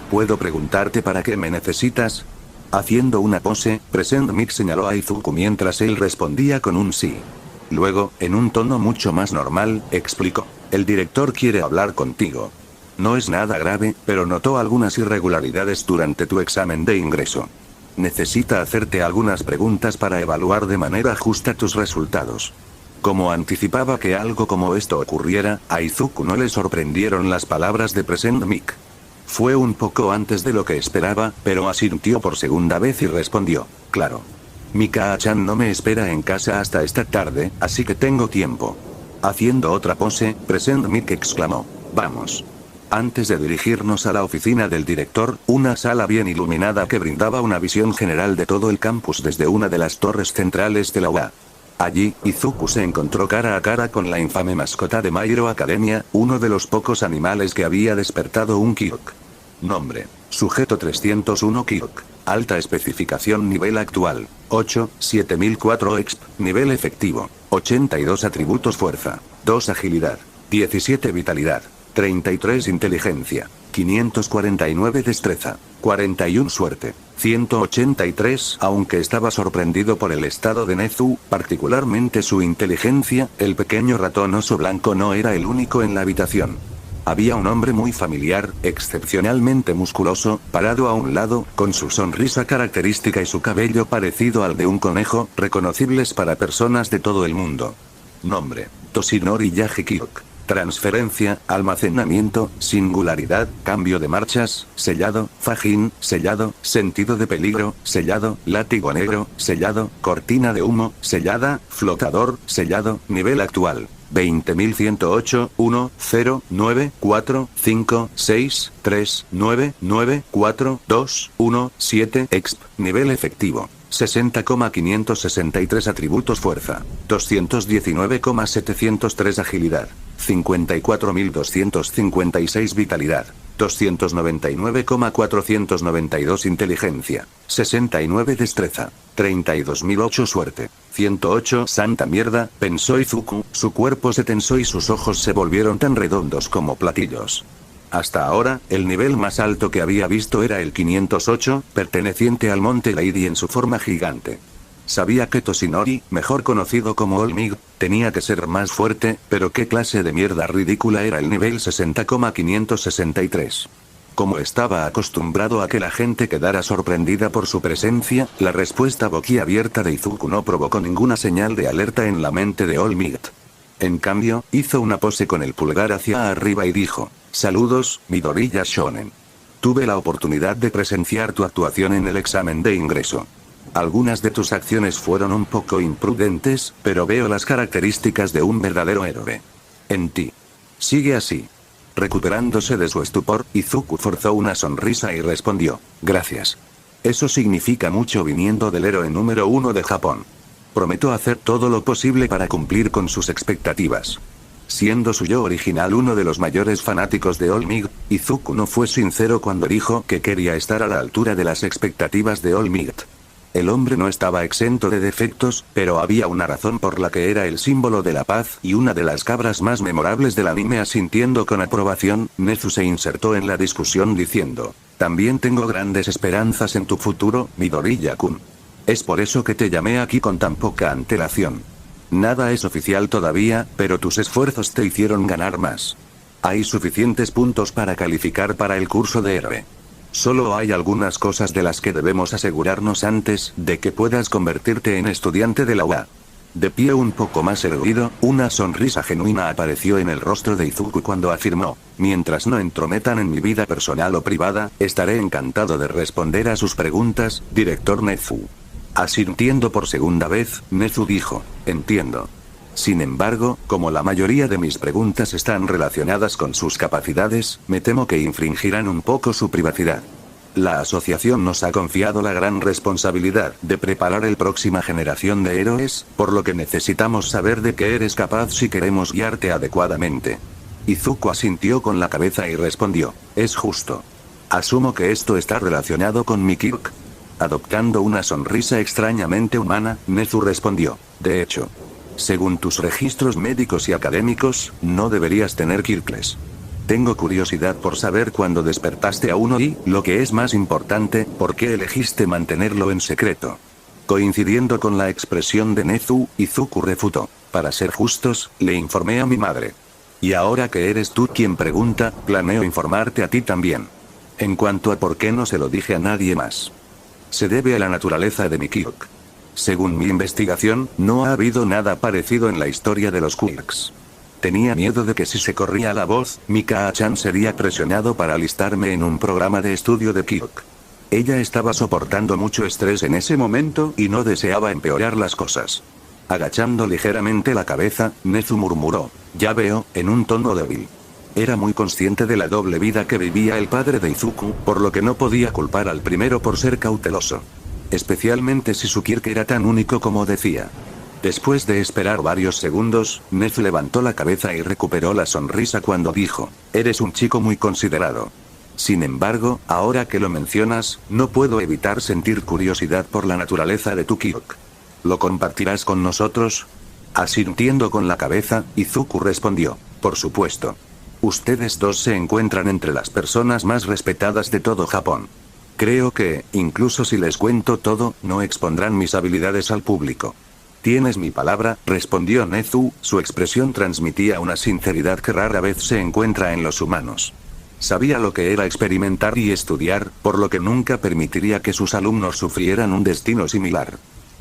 ¿Puedo preguntarte para qué me necesitas? Haciendo una pose, Present Mig señaló a Izuku mientras él respondía con un sí. Luego, en un tono mucho más normal, explicó. El director quiere hablar contigo. No es nada grave, pero notó algunas irregularidades durante tu examen de ingreso. Necesita hacerte algunas preguntas para evaluar de manera justa tus resultados. Como anticipaba que algo como esto ocurriera, a Izuku no le sorprendieron las palabras de Present Mig. Fue un poco antes de lo que esperaba, pero asintió por segunda vez y respondió. Claro. Mika-chan no me espera en casa hasta esta tarde, así que tengo tiempo. Haciendo otra pose, Present Mig exclamó. Vamos. Antes de dirigirnos a la oficina del director, una sala bien iluminada que brindaba una visión general de todo el campus desde una de las torres centrales de la UA. Allí, Izuku se encontró cara a cara con la infame mascota de My Hero Academia, uno de los pocos animales que había despertado un Kyuk. Nombre. Sujeto 301 Kyuk. Alta especificación nivel actual. 8, 7004 exp. Nivel efectivo. 82 atributos fuerza. 2 agilidad. 17 vitalidad. 33 inteligencia. 549 destreza. 41 suerte. 183. Aunque estaba sorprendido por el estado de Nezu, particularmente su inteligencia, el pequeño ratón oso blanco no era el único en la habitación. Había un hombre muy familiar, excepcionalmente musculoso, parado a un lado, con su sonrisa característica y su cabello parecido al de un conejo, reconocibles para personas de todo el mundo. Nombre. Toshinori Yaji Kyuk. Transferencia, almacenamiento, singularidad, cambio de marchas, sellado, fajín, sellado, sentido de peligro, sellado, látigo negro, sellado, cortina de humo, sellada, flotador, sellado, nivel actual. 20.108, 1, 0, 9, 4, 5, 6, 3, 9, 9, 4, 2, 1, 7, exp, nivel efectivo. 60,563 atributos fuerza. 219,703 agilidad. 54.256 vitalidad. 299,492 inteligencia. 69 destreza. 32.008 suerte. 108 santa mierda, pensó Izuku, su cuerpo se tensó y sus ojos se volvieron tan redondos como platillos. Hasta ahora, el nivel más alto que había visto era el 508, perteneciente al monte Lady en su forma gigante. Sabía que Toshinori, mejor conocido como All Might, tenía que ser más fuerte, pero qué clase de mierda ridícula era el nivel 60,563. Como estaba acostumbrado a que la gente quedara sorprendida por su presencia, la respuesta boquiabierta de Izuku no provocó ninguna señal de alerta en la mente de All Might. En cambio, hizo una pose con el pulgar hacia arriba y dijo, saludos, Midoriya Shonen. Tuve la oportunidad de presenciar tu actuación en el examen de ingreso. Algunas de tus acciones fueron un poco imprudentes, pero veo las características de un verdadero héroe en ti. Sigue así. Recuperándose de su estupor, Izuku forzó una sonrisa y respondió, gracias. Eso significa mucho viniendo del héroe número 1 de Japón. Prometo hacer todo lo posible para cumplir con sus expectativas. Siendo su yo original uno de los mayores fanáticos de All Might, Izuku no fue sincero cuando dijo que quería estar a la altura de las expectativas de All Might. El hombre no estaba exento de defectos, pero había una razón por la que era el símbolo de la paz y una de las cabras más memorables del anime. Asintiendo con aprobación, Nezu se insertó en la discusión diciendo, también tengo grandes esperanzas en tu futuro, Midoriya-kun. Es por eso que te llamé aquí con tan poca antelación. Nada es oficial todavía, pero tus esfuerzos te hicieron ganar más Hay suficientes puntos para calificar para el curso de héroe. Solo hay algunas cosas de las que debemos asegurarnos antes de que puedas convertirte en estudiante de la UA. De pie un poco más erguido, una sonrisa genuina apareció en el rostro de Izuku cuando afirmó: mientras no entrometan en mi vida personal o privada, estaré encantado de responder a sus preguntas, director Nezu. Asintiendo por segunda vez, Nezu dijo: entiendo. Sin embargo, como la mayoría de mis preguntas están relacionadas con sus capacidades, me temo que infringirán un poco su privacidad. La asociación nos ha confiado la gran responsabilidad de preparar la próxima generación de héroes, por lo que necesitamos saber de qué eres capaz si queremos guiarte adecuadamente. Izuku asintió con la cabeza y respondió: es justo. Asumo que esto está relacionado con mi Kirk. Adoptando una sonrisa extrañamente humana, Nezu respondió: de hecho, según tus registros médicos y académicos, no deberías tener Kirkles. Tengo curiosidad por saber cuándo despertaste a uno y, lo que es más importante, por qué elegiste mantenerlo en secreto. Coincidiendo con la expresión de Nezu, Izuku refutó: para ser justos, le informé a mi madre. Y ahora que eres tú quien pregunta, planeo informarte a ti también. En cuanto a por qué no se lo dije a nadie más. Se debe a la naturaleza de mi Kirk. Según mi investigación, no ha habido nada parecido en la historia de los Quirks. Tenía miedo de que si se corría la voz, Mika-chan sería presionado para alistarme en un programa de estudio de Kirk. Ella estaba soportando mucho estrés en ese momento y no deseaba empeorar las cosas. Agachando ligeramente la cabeza, Nezu murmuró: ya veo, en un tono débil. Era muy consciente de la doble vida que vivía el padre de Izuku, por lo que no podía culpar al primero por ser cauteloso. Especialmente si su Kirk era tan único como decía. Después de esperar varios segundos, Nezu levantó la cabeza y recuperó la sonrisa cuando dijo: eres un chico muy considerado. Sin embargo, ahora que lo mencionas, no puedo evitar sentir curiosidad por la naturaleza de tu Kirk. ¿Lo compartirás con nosotros? Asintiendo con la cabeza, Izuku respondió: por supuesto. Ustedes dos se encuentran entre las personas más respetadas de todo Japón. Creo que, incluso si les cuento todo, no expondrán mis habilidades al público. Tienes mi palabra, respondió Nezu, su expresión transmitía una sinceridad que rara vez se encuentra en los humanos. Sabía lo que era experimentar y estudiar, por lo que nunca permitiría que sus alumnos sufrieran un destino similar.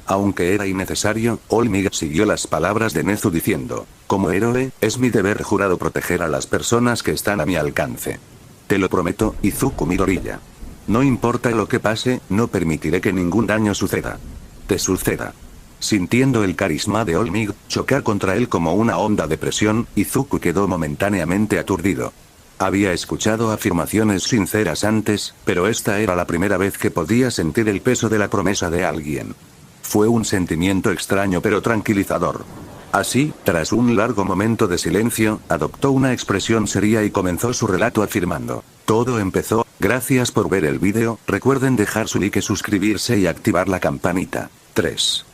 Aunque era innecesario, Olmig siguió las palabras de Nezu diciendo: como héroe, es mi deber jurado proteger a las personas que están a mi alcance. Te lo prometo, Izuku Midoriya. No importa lo que pase, no permitiré que ningún daño suceda. Te suceda. Sintiendo el carisma de Olmig chocar contra él como una onda de presión, Izuku quedó momentáneamente aturdido. Había escuchado afirmaciones sinceras antes, pero esta era la primera vez que podía sentir el peso de la promesa de alguien. Fue un sentimiento extraño pero tranquilizador. Así, tras un largo momento de silencio, adoptó una expresión seria y comenzó su relato afirmando: todo empezó, gracias por ver el vídeo, recuerden dejar su like, suscribirse y activar la campanita. 3.